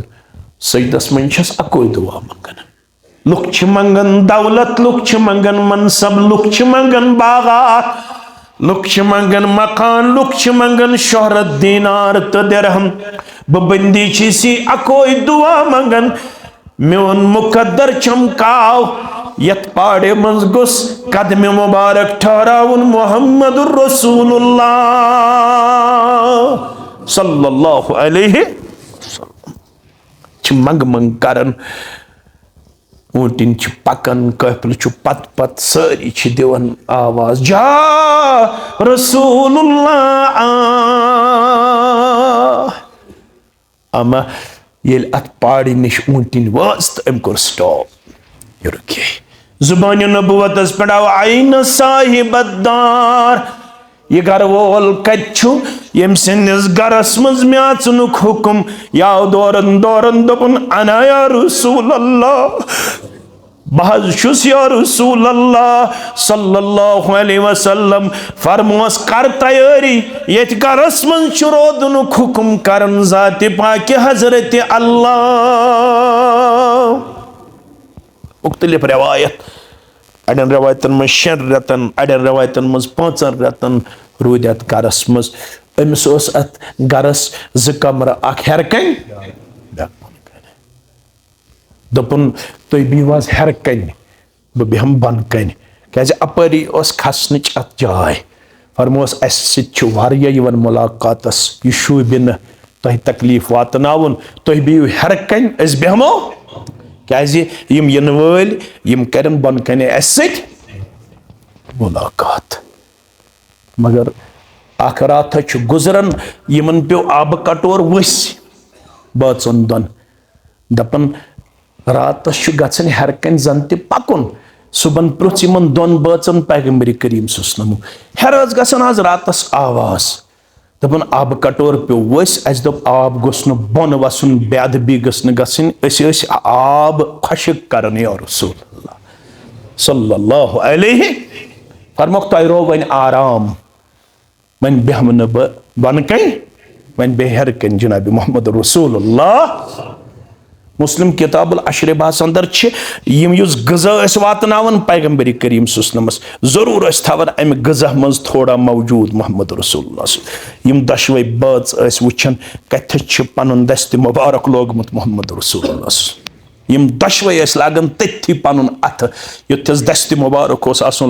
सजदस मंचस अकोई दुआ मंगन लुक मंगन दौलत लुक मंगन मनसब लुक मंगन बागात लुक मंगन मकान लुक मंगन शोहरत दीनार तो दिरहम बंदी सी अकोई दुआ मंगन मोन मुकद्दर चमकाव यत पाड़े मज गुस कदम मुबारक ठहराउन मोहम्मद रसूलुल्लाह सल्लल्लाहु अलैहि वसल्लम मंग मंग करन ऊंटिन पकन कफिल पत पत सारी दिवन आवाज जा रसूलुल्लाह अमा येल अत पाड़ी निश ऊंटिन वाज तो अम कोर स्टॉप रुके जुबान नबुवत पे आईन साहिबदार यह घर वोल कछु यम सिंस गरस मज म्याचनुक हुकुम याव दौरन दौरन दोपन अना या रसूल अल्लाह बहज शुस या रसूल अल्लाह सल्लल्लाहु अलैहि वसल्लम फरमोस कर तैयारी ये गरस मज रोदनुक हुकुम करन जात पाक हजरत अल्लाह मुख्तलिफ रवायत अड़न रवायतन मज 6 रतन अड़न रवायतन मज 5 रतन रूद अत गरस मज अमिस अत गरस 2 कमर अख हेरकन दोपन तुम बीवाज हेरकन बह बेहम बन कन क्या अपरी खसन अत जाय फरमोस अन मुलाकातस यह शूबि न तुह तकलीफ वातनावन तुह बिहु हेरकन अस बेहमो क्या इन वल करन बन कन मुलाकात मगर अख रात गुजरन यमन पे आब कटोर वस बाचन दन दपन रात गन हेरकन जन त पकुन सुबन प्रुछ इन दोन बाचन पैगंबर करीम सल्लल्लाहु हेरज गसन आज रातस आवाज दपन आब कटोर पे वस अस दोप आब गोस न बोन वसन बेअदबी गस न गसन अस आब खुशक करन या रसूल सल्लल्लाहु अलैहि फरमोक तय रो वन आराम वन बेहम न बन कन वन बेहर कन जनाब मोहम्मद रसूलुल्लाह मुस्लिम किताबुल अशरिबास अंदर युस गजा वातनावन पैगंबर करीम सल्लल्लाहु जरूर थवन अम गजा मज थोड़ा मौजूद मोहम्मद रसूलुल्लाह यम दशवे बाज वुचन कथ पन दस्त मुबारक लोगमुत मोहम्मद रसूलुल्लाह यम दशवे लागन तथी पन अथ युथस दस्त मुबारक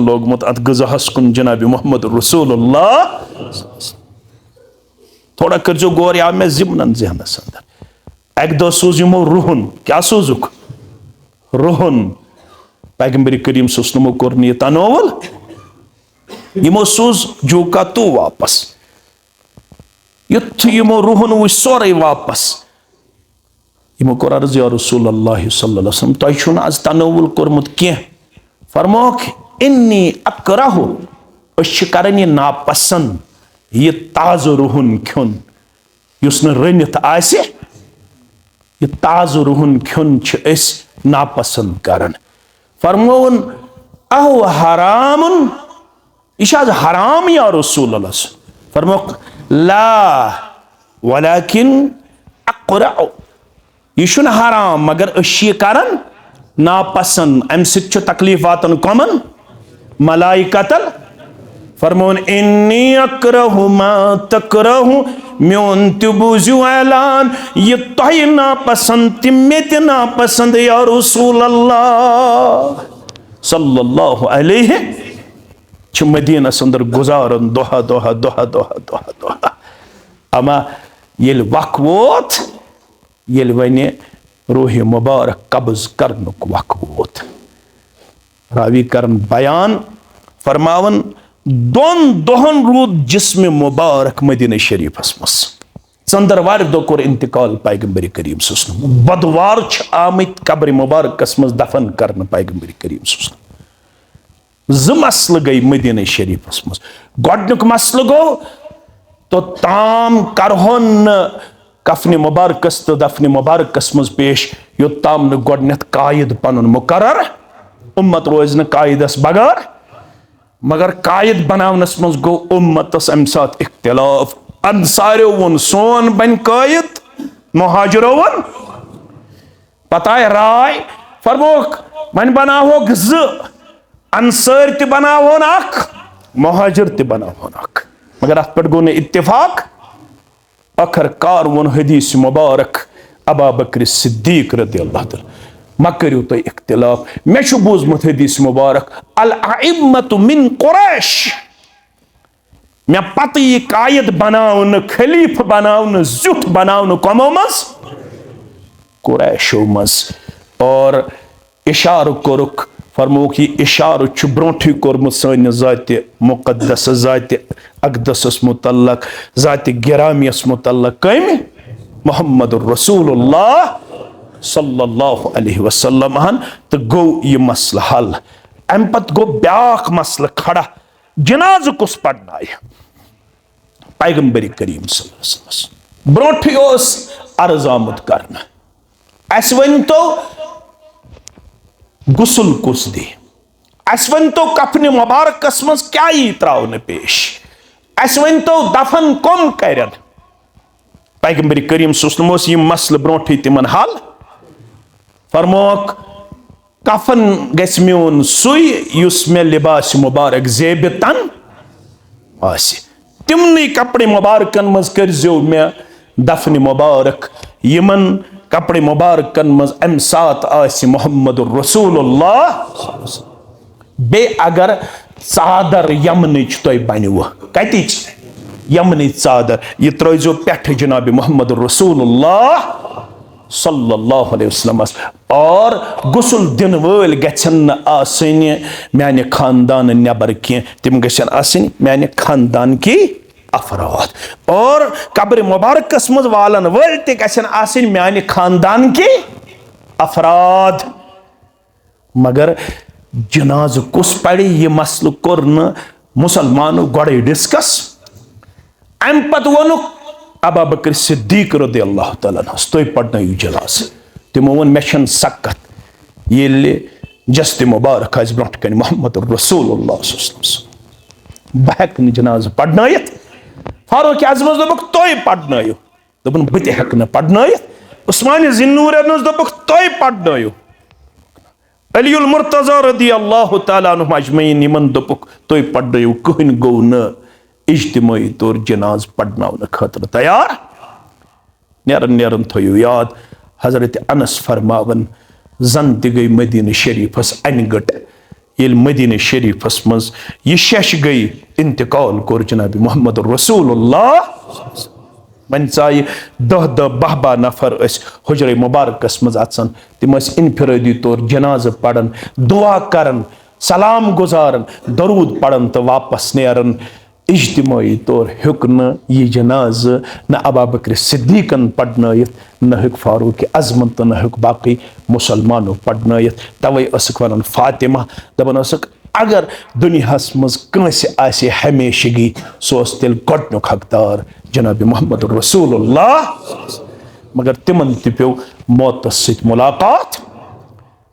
लोगमुत अत गजाहस कुन जनाब मोहम्मद रसूलुल्लाह थोड़ा करजो गौर आव मे जिमन जहनस अंदर एक दो सूज यमो रुहन क्या सूजुक रुहन पैगंबर करीम सल्लल्लाहु कोर नी तनोवल यमो सूज जोका तो वापस युथ यमो रुहन वो सोरे वापस यमो कोर अर्ज या रसूल अल्लाह सल्लल्लाहु अलैहि वसल्लम तय छुन आज तनोवल कोरमुत के फरमोक इन्नी अकराहु अश करन ये नापसंद ये ताज रुहन खुन युस न रनित आसे यह ताज रुहन खुन नापसंद करन फरमोन अहो हरामुन यह हराम या रसूल अल्लाह फरमोक ला वलाकिन अक़रअ यह हराम मगर अश करन नापसंद अम सत तकलीफ वातन कमन मलाइकतल फरमोन इन्नी अकरहु मा तकरहु म्योन तुबुजु ऐलान ये तोह नापसंद तिमे ते नापसंद या रसूल अल्लाह सल्लल्लाहु अलैहि मदीना अंदर गुजारन दोहा दोहा दोहा दोहा दोहा दोहा अमा ये वक वोत ये वने रूह मुबारक कब्ज करनुक वक वोत रावी करन बयान फरमावन दोन दोहन रूद जिस्म मुबारक मदीना शरीफस मस चंदरवार दो कोर इंतकाल पैगंबर करीम सल्लल्लाहु बदवार आमत कब्र मुबारकस मस दफन करन पैगंबर करीम सल्लल्लाहु ज मसल गई मदीना शरीफस मस गोडनुक मसल गो तो ताम करहोन कफन मुबारकस तो दफन मुबारकस मस पेश योताम न गोडनेथ कायद पनुन मुकर्रर उम्मत रोज न कायदस बगैर मगर कायद बनावनस मस गो उम्मतस अम साथ इख्तिलाफ अंसारो वन सोन बन कायद मुहाजिरो वन पता है राय फरमोक मन बनावोक ज अंसार ते बनावोन अख मुहाजिर ते बनावोन अख मगर अत पे गो न इत्तिफाक अखर कार वोन हदीस मुबारक अबा बकर सिद्दीक रदियल्लाहु तआला मा करियो तो इख्तिलाफ मे छु बोजमत हदीस मुबारक अल अइम्मतु मिन कुरैश मे पत ये कायद बनावन खलीफ बनावन जुट बनावन कमो मस कुरैशो मस और इशार कोरुक फरमो कि इशार छु ब्रोंठी कोरमु सन जात मुकद्दस जात अकदस मुतल्लक जात गिरामियस मुतल्लक कम मोहम्मद रसूलुल्लाह सल्लल्लाहु अलैहि वसल्लम हन तो गो ये मसल हल अम पत गो ब्याख मसल खड़ा जनाज कुस पढ़ना पैगंबर करीम सल्लल्लाहु अलैहि वसल्लम ब्रोंठी ओस अर्ज आमुद करना अस वन तो गुसल कुस दे अस वन तो कफन मुबारकस मस क्या यी त्रावन पेश अस वन तो दफन कम करन पैगंबर करीम सल्लल्लाहु अलैहि वसल्लम ये मसल ब्रोंठी तिमन हल फरमोक कफन गस म्योन सुई युस मे लिबास मुबारक जेब तन आसि तिमनी कपड़े मुबारकन मज करजो मे दफन मुबारक यमन कपड़े मुबारकन मज अम सात आसि मोहम्मद रसूलुल्लाह बे अगर चादर यमनिच तोय बनिव कतिच यमनिच चादर ये त्रजो पेठ जनाब मोहम्मद रसूलुल्लाह सल्लल्लाहु अलैहि वसल्लम और गुसल दिन वल गछन आसनि माने खानदान नेबर के तिम गछन आसनि माने खानदान की अफराद और कब्र मुबारकस मज वालन वल ते गछन आसनि माने खानदान की अफराद मगर जनाज कुस पड़ी ये मसल कोर्न मुसलमानो गड़े डिस्कस अम पत वनु अबा बकर सिद्दीक रदियल्लाहु तआला तोय पढ़ना जनाज तिमो वन मेशन सकत ये जस्त मुबारक आज ब्रोट कन मोहम्मद रसूलुल्लाह सल्लल्लाहु अलैहि वसल्लम बहक जनाज पढ़नायत फारूक आजम दोबक तोय पढ़नायो दोबन बते हक न पढ़नायत उस्मान जिन्नूर दोबक तोय पढ़नायो अली उल मुर्तजा रदियल्लाहु तआला अन्हु अजमईन यमन दोबक तोय पढ़नायो कहन गो न इज्तिमाई तौर जनाज पढ़ना खतर तैयार नेरन नेरन थो याद हजरत अनस फरमावन जन त गई मदीना शरीफस अनगट ये मदीना शरीफस मज ये शश गई इंतकाल कोर जनाब मोहम्मद रसूलुल्लाह वन चाय दह दह बह बह नफर हुजर मुबारकस मज अचन तिम इनफिरादी तौर जनाज पढ़न दुआ करन सलाम गुजारन दरूद पढ़न तो वापस नेरन इज्तिमाई तौर हेक न यह जनाज न अबा बकर सिद्दीकन पढ़नायत न हेक फारूक आज़म तो न हेक बाकी मुसलमानों पढ़नायत तवे वन फातिमा दपन अगर दुनियास मज कंस आसे हमेशगी सोस तेल गोडनुक हकदार जनाब मोहम्मद रसूलुल्लाह मगर तिमन त पे मौतस सत मुलाकात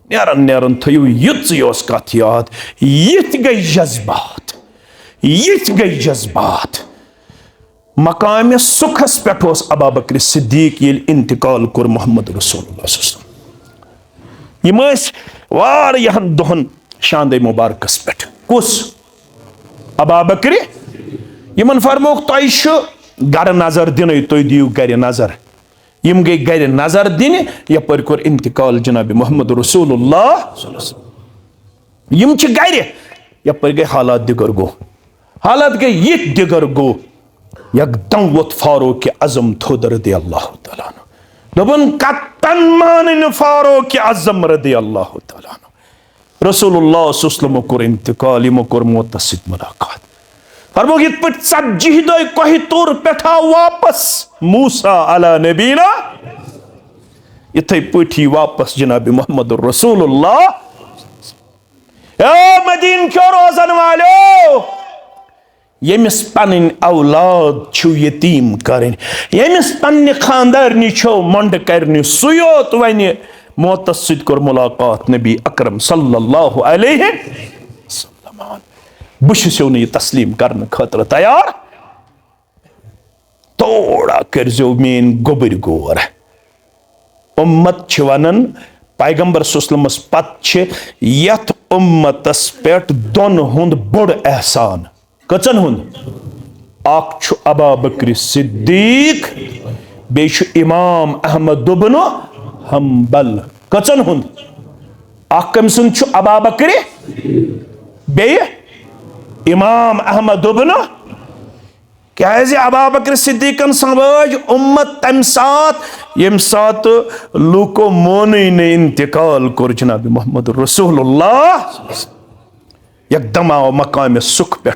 नेरन नेरन थो युस कथ याद यथ गई जज्बात यथ गई जज्बात मकाम सुखस पे अबा बकर सिद्दीक ये इंतकाल कोर मोहम्मद रसूलुल्लाह यम वारियाहन दोहन शांद मुबारकस पे कुस अबा बकर यमन फरमोक तुम गर नजर दिन तुम दियो गर नजर यम गई गर नजर दिन यपर कोर इंतकाल जनाब मोहम्मद रसूलुल्लाह यम गर यपर गई हालात दिगर गो हालात गई ये दिगर गो यकदम वोत फारूक आजम थोद रदी अल्लाह तआला दोपन कत्तन मान फारूक आजम रदी अल्लाह तआला रसूलुल्लाह सल्लल्लाहु कोर इंतकाल यमो कोर मौत सत मुलाकात फरमो इत पे 40 दो कही तौर पे वापस मूसा अला नबीना इथे पे वापस जनाब मोहम्मद रसूलुल्लाह मदीन क्यों रोजन वालो यमिस पन औलाद छु यतीम करें यमिस पन्ने खानदारनी छो मंड करनी सुयोत वन मौत सत कोर मुलाकात नबी अकरम सल्लल्लाहु अलैहि वसल्लम बुशो न तस्लीम करने खतर तैयार थोड़ा करजो मेन गोबर गोर उम्मत वन पैगंबर सल्लल्लाहु पत यथ उम्मतस पे दोन हुंद बोड़ एहसान कचन हुंद अख अबा बकर सिद्दीक बेश इमाम अहमद इब्न हंबल कचन हुंद अख कम सुन अबा बकर बे इमाम अहमद इब्न क्या अबा बकर सिद्दीकन संभाज उम्मत तम सात यम सात लूको मोन ने इंतकाल कोर जनाब मोहम्मद रसूलुल्लाह एकदम आओ मकाम सुख पे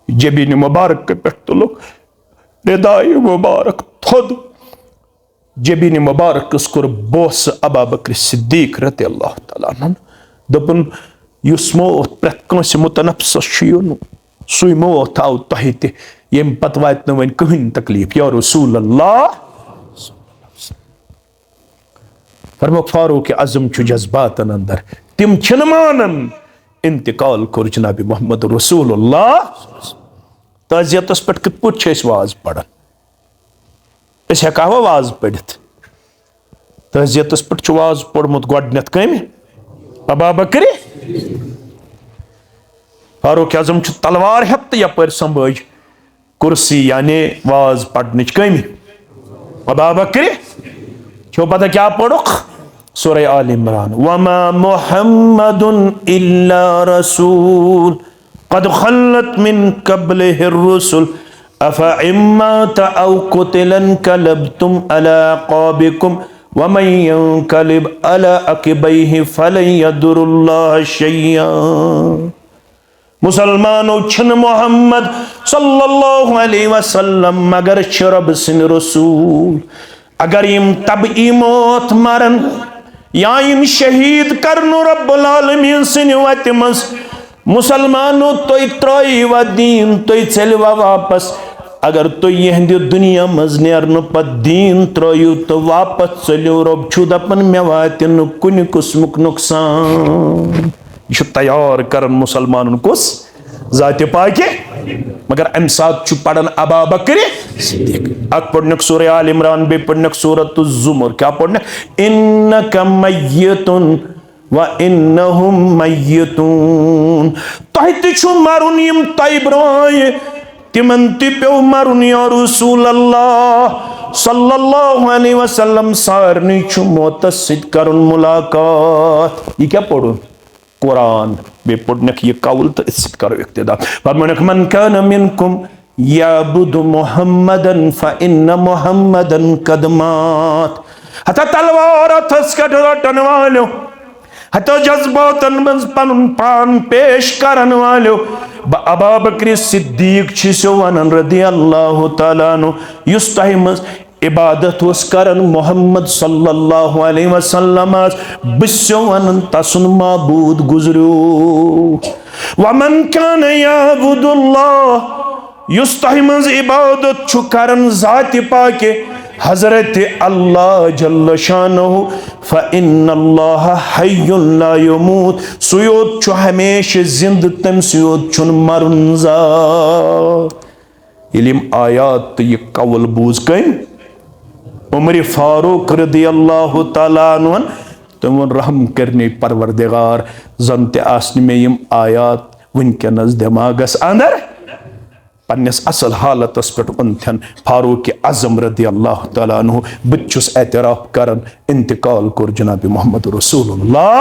जबीन मुबारक पे तुलो रिदाई मुबारक थोद जबीन मुबारक कोर बोस अबा बकर सिद्दीक रती अल्लाह तआला दोपन युस मौत प्रत कंस मुतनफ्सस सुई मौत आव तह तम पत वात वन कहीं तकलीफ या रसूल अल्लाह फरमो फारूक आजम जज्बात अंदर तिम मानन इंतकाल कोर जनाब मोहम्मद रसूलुल्लाह ताजियतस पे कत पे वाज पढ़ान हेका वाज पढ़ित ताजियतस पे वाज पोड़मुत गोडनेथ कम अबा बकर फारूक आजम तलवार हेत तो यपर संभाज कुर्सी यानी वाज पढ़ने कमी अबा बकर छो पता क्या पढ़ुक सूरह आल इमरान वमा मुहम्मदुन इल्ला रसूल कद खल्लत मिन क़ब्लिहि रुसुल अफा इम्मात औ कुतिलन कलबतुम अला अक़ाबिकुम वमन यंक़लिब अला अक़बैहि फलन यदुरुल्लाह शय्या मुसलमानों छन मोहम्मद सल्लल्लाहु अलैहि वसल्लम मगर रब सिन रसूल अगर इम तब मौत मरन या इम शहीद करनु रब्बुल आलमीन सिन वत मस मुसलमानों तुई त्रयवा दीन तुई चलवा वापस अगर तुम यहद दुनिया मज नेरन पत दीन त्रो तो वापस चलो रब छु दपन मे वात कुन कुस्मुक नुकसान यह तैयार कर मुसलमान कुस जाति पाके मगर अम सात पढ़न अबा बकर सिद्दीक अक पढ़नक सूरह आल इमरान बे पढ़नक सूरत ज़ुमर क्या पढ़नक इन्नका मय्यतुन व इन्नहुम मय्यतून तह छु मरुन यम तय ब्राय तिमन पे मरुन या रसूल अल्लाह सल्लल्लाहु अलैहि वसल्लम सारनी छु मौत सिद्ध करन मुलाकात ये क्या पढ़ो कुरान बे पढ़नक ये कौल तो इस करो इक्तिदा फरमानक मन कान मिनकुम याबुदु मुहम्मदन फइन्न मुहम्मदन कद मात हता तलवार थस कटन वालो हता जज्बातन मंज पनुन पान पेश करन वालो अबा बकर सिद्दीक छिसो वनन रदी अल्लाह तआला नु युस तह इबादत करन मोहम्मद सल्लल्लाहु अलैहि वसल्लम बिस्सो वनन तसुन माबूद गुजरो वमन कान याबुदुल्लाह युस तह मज इबादत छु करन जाति पाके हजरत अल्लाह जल्ल शानहु फ़इन्नल्लाह हय्युन ला यमूत सुयोत छु हमेशा जिंद तम सुयोत छु मरुन जा इल्म आयात ये कवल बूझ कम उमर फारूक रदी अल्लाह तआला अन्हु तम रहम करने परवरदिगार जन ते आसने में यम आयात वनकस दिमागस अंदर पन्नस असल हालतस पे उनथन फारूक आजम रदी अल्लाह तआला अन्हु बच्चुस एतराफ करन इंतकाल कोर जनाब मोहम्मद रसूलुल्लाह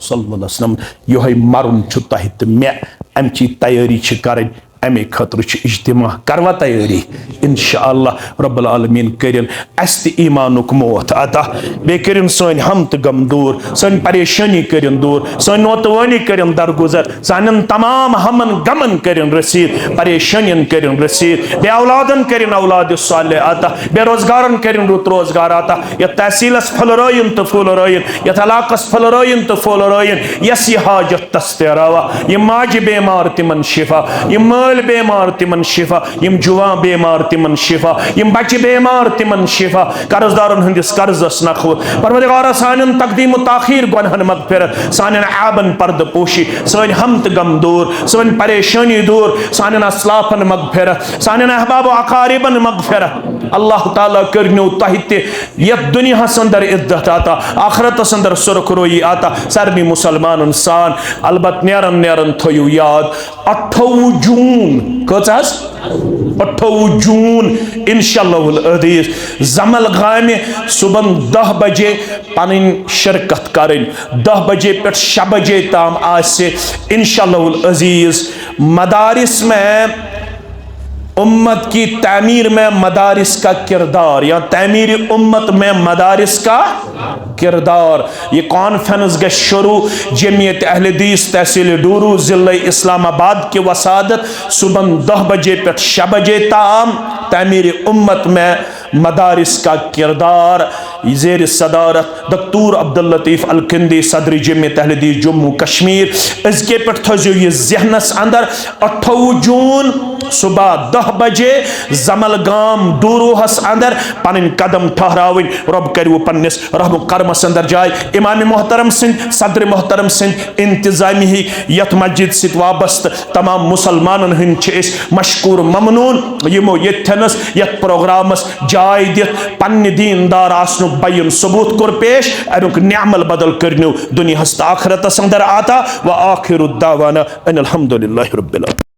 सल्लल्लाहु अलैहि वसल्लम योह मरुन तह तो मे अमची तैयारी कर अमे खतर इज्तिमा करवा तैयारी इंशाअल्लाह रब्बुल आलमीन करिन अस ईमानुक मौत अता बे करिन सन हम तो गम दूर सन परेशानी करिन दूर सन नोतवानी करिन दरगुजर सन तमाम हमन गमन करिन रसीद परेशानियन करिन रसीद बे औलादन करिन औलाद साले अता बेरोजगारन करिन रुत रोजगार अता य तहसीलस फलरायन तो फुलरायन य इलाकस फलरायन तो फुलरायन यस हाजत तस्तरावा ये माज बेमार तिमन शिफा ये माल बेमार तिमन शिफा यम जुवा बेमार तिमन शिफा यम बच्चे बेमार तिमन शिफा कर्जदारन हंदिस कर्जस नखव परवरदिगार सानन तकदीम ताखीर गुनहन मगफिरत सानन आबन पर्द पोशी सन हम त गम दूर सन परेशानी दूर सानन असलाफन मगफिरत सानन अहबाब अकारिबन मगफिरत अल्लाह ताला करनो तहिते य दुनिया संदर इज्जत आता आखिरत संदर सुरखरोई आता सरनी मुसलमानन सान अलबत नेरन नेरन थयु याद 28 जून कचास 28 जून इंशाअल्लाहुल अजीज जमल गामे सुबह 10 बजे पनिन शिरकत करें 10 बजे पे 6 बजे ताम आसे इंशाअल्लाहुल अजीज मदारिस में उम्मत की तामीर में मदारिस का किरदार या तामीर उम्मत में मदारिस का किरदार ये कॉन्फ्रेंस गए शुरू जमीयत अहले हदीस तहसील डूरू जिला इस्लामाबाद के वसादत सुबह 10 बजे पे 6 बजे ताम तामीर उम्मत में मदारिस का किरदार ज़ेर सदारत दक्तूर अब्दुल लतीफ़ अल किंदी सदर जमीयत अहले हदीस जम्मू कश्मीर इसके पे थो ये जहनस अंदर 28 जून सुबह 10 बजे जमल गाम डूरूहस अंदर पन कदम ठहरावन रब करो पन्निस रहम करमस अंदर जाय इमाम मोहतरम सिंध सदर मोहतरम सिंध इंतजामी ही यथ मस्जिद सित वाबस्त तमाम मुसलमानन हंद मशकूर ममनून यमो यथनस यथ प्रोग्रामस जाय दित पन्ने दीनदार आसनुक बयन सबूत कोर पेश अरुक निअमल बदल करनो दुनिया हस्त आखिरत अंदर आता व आखिरु दावाना अनिल हम्दुलिल्लाहि रब्बिल आलमीन।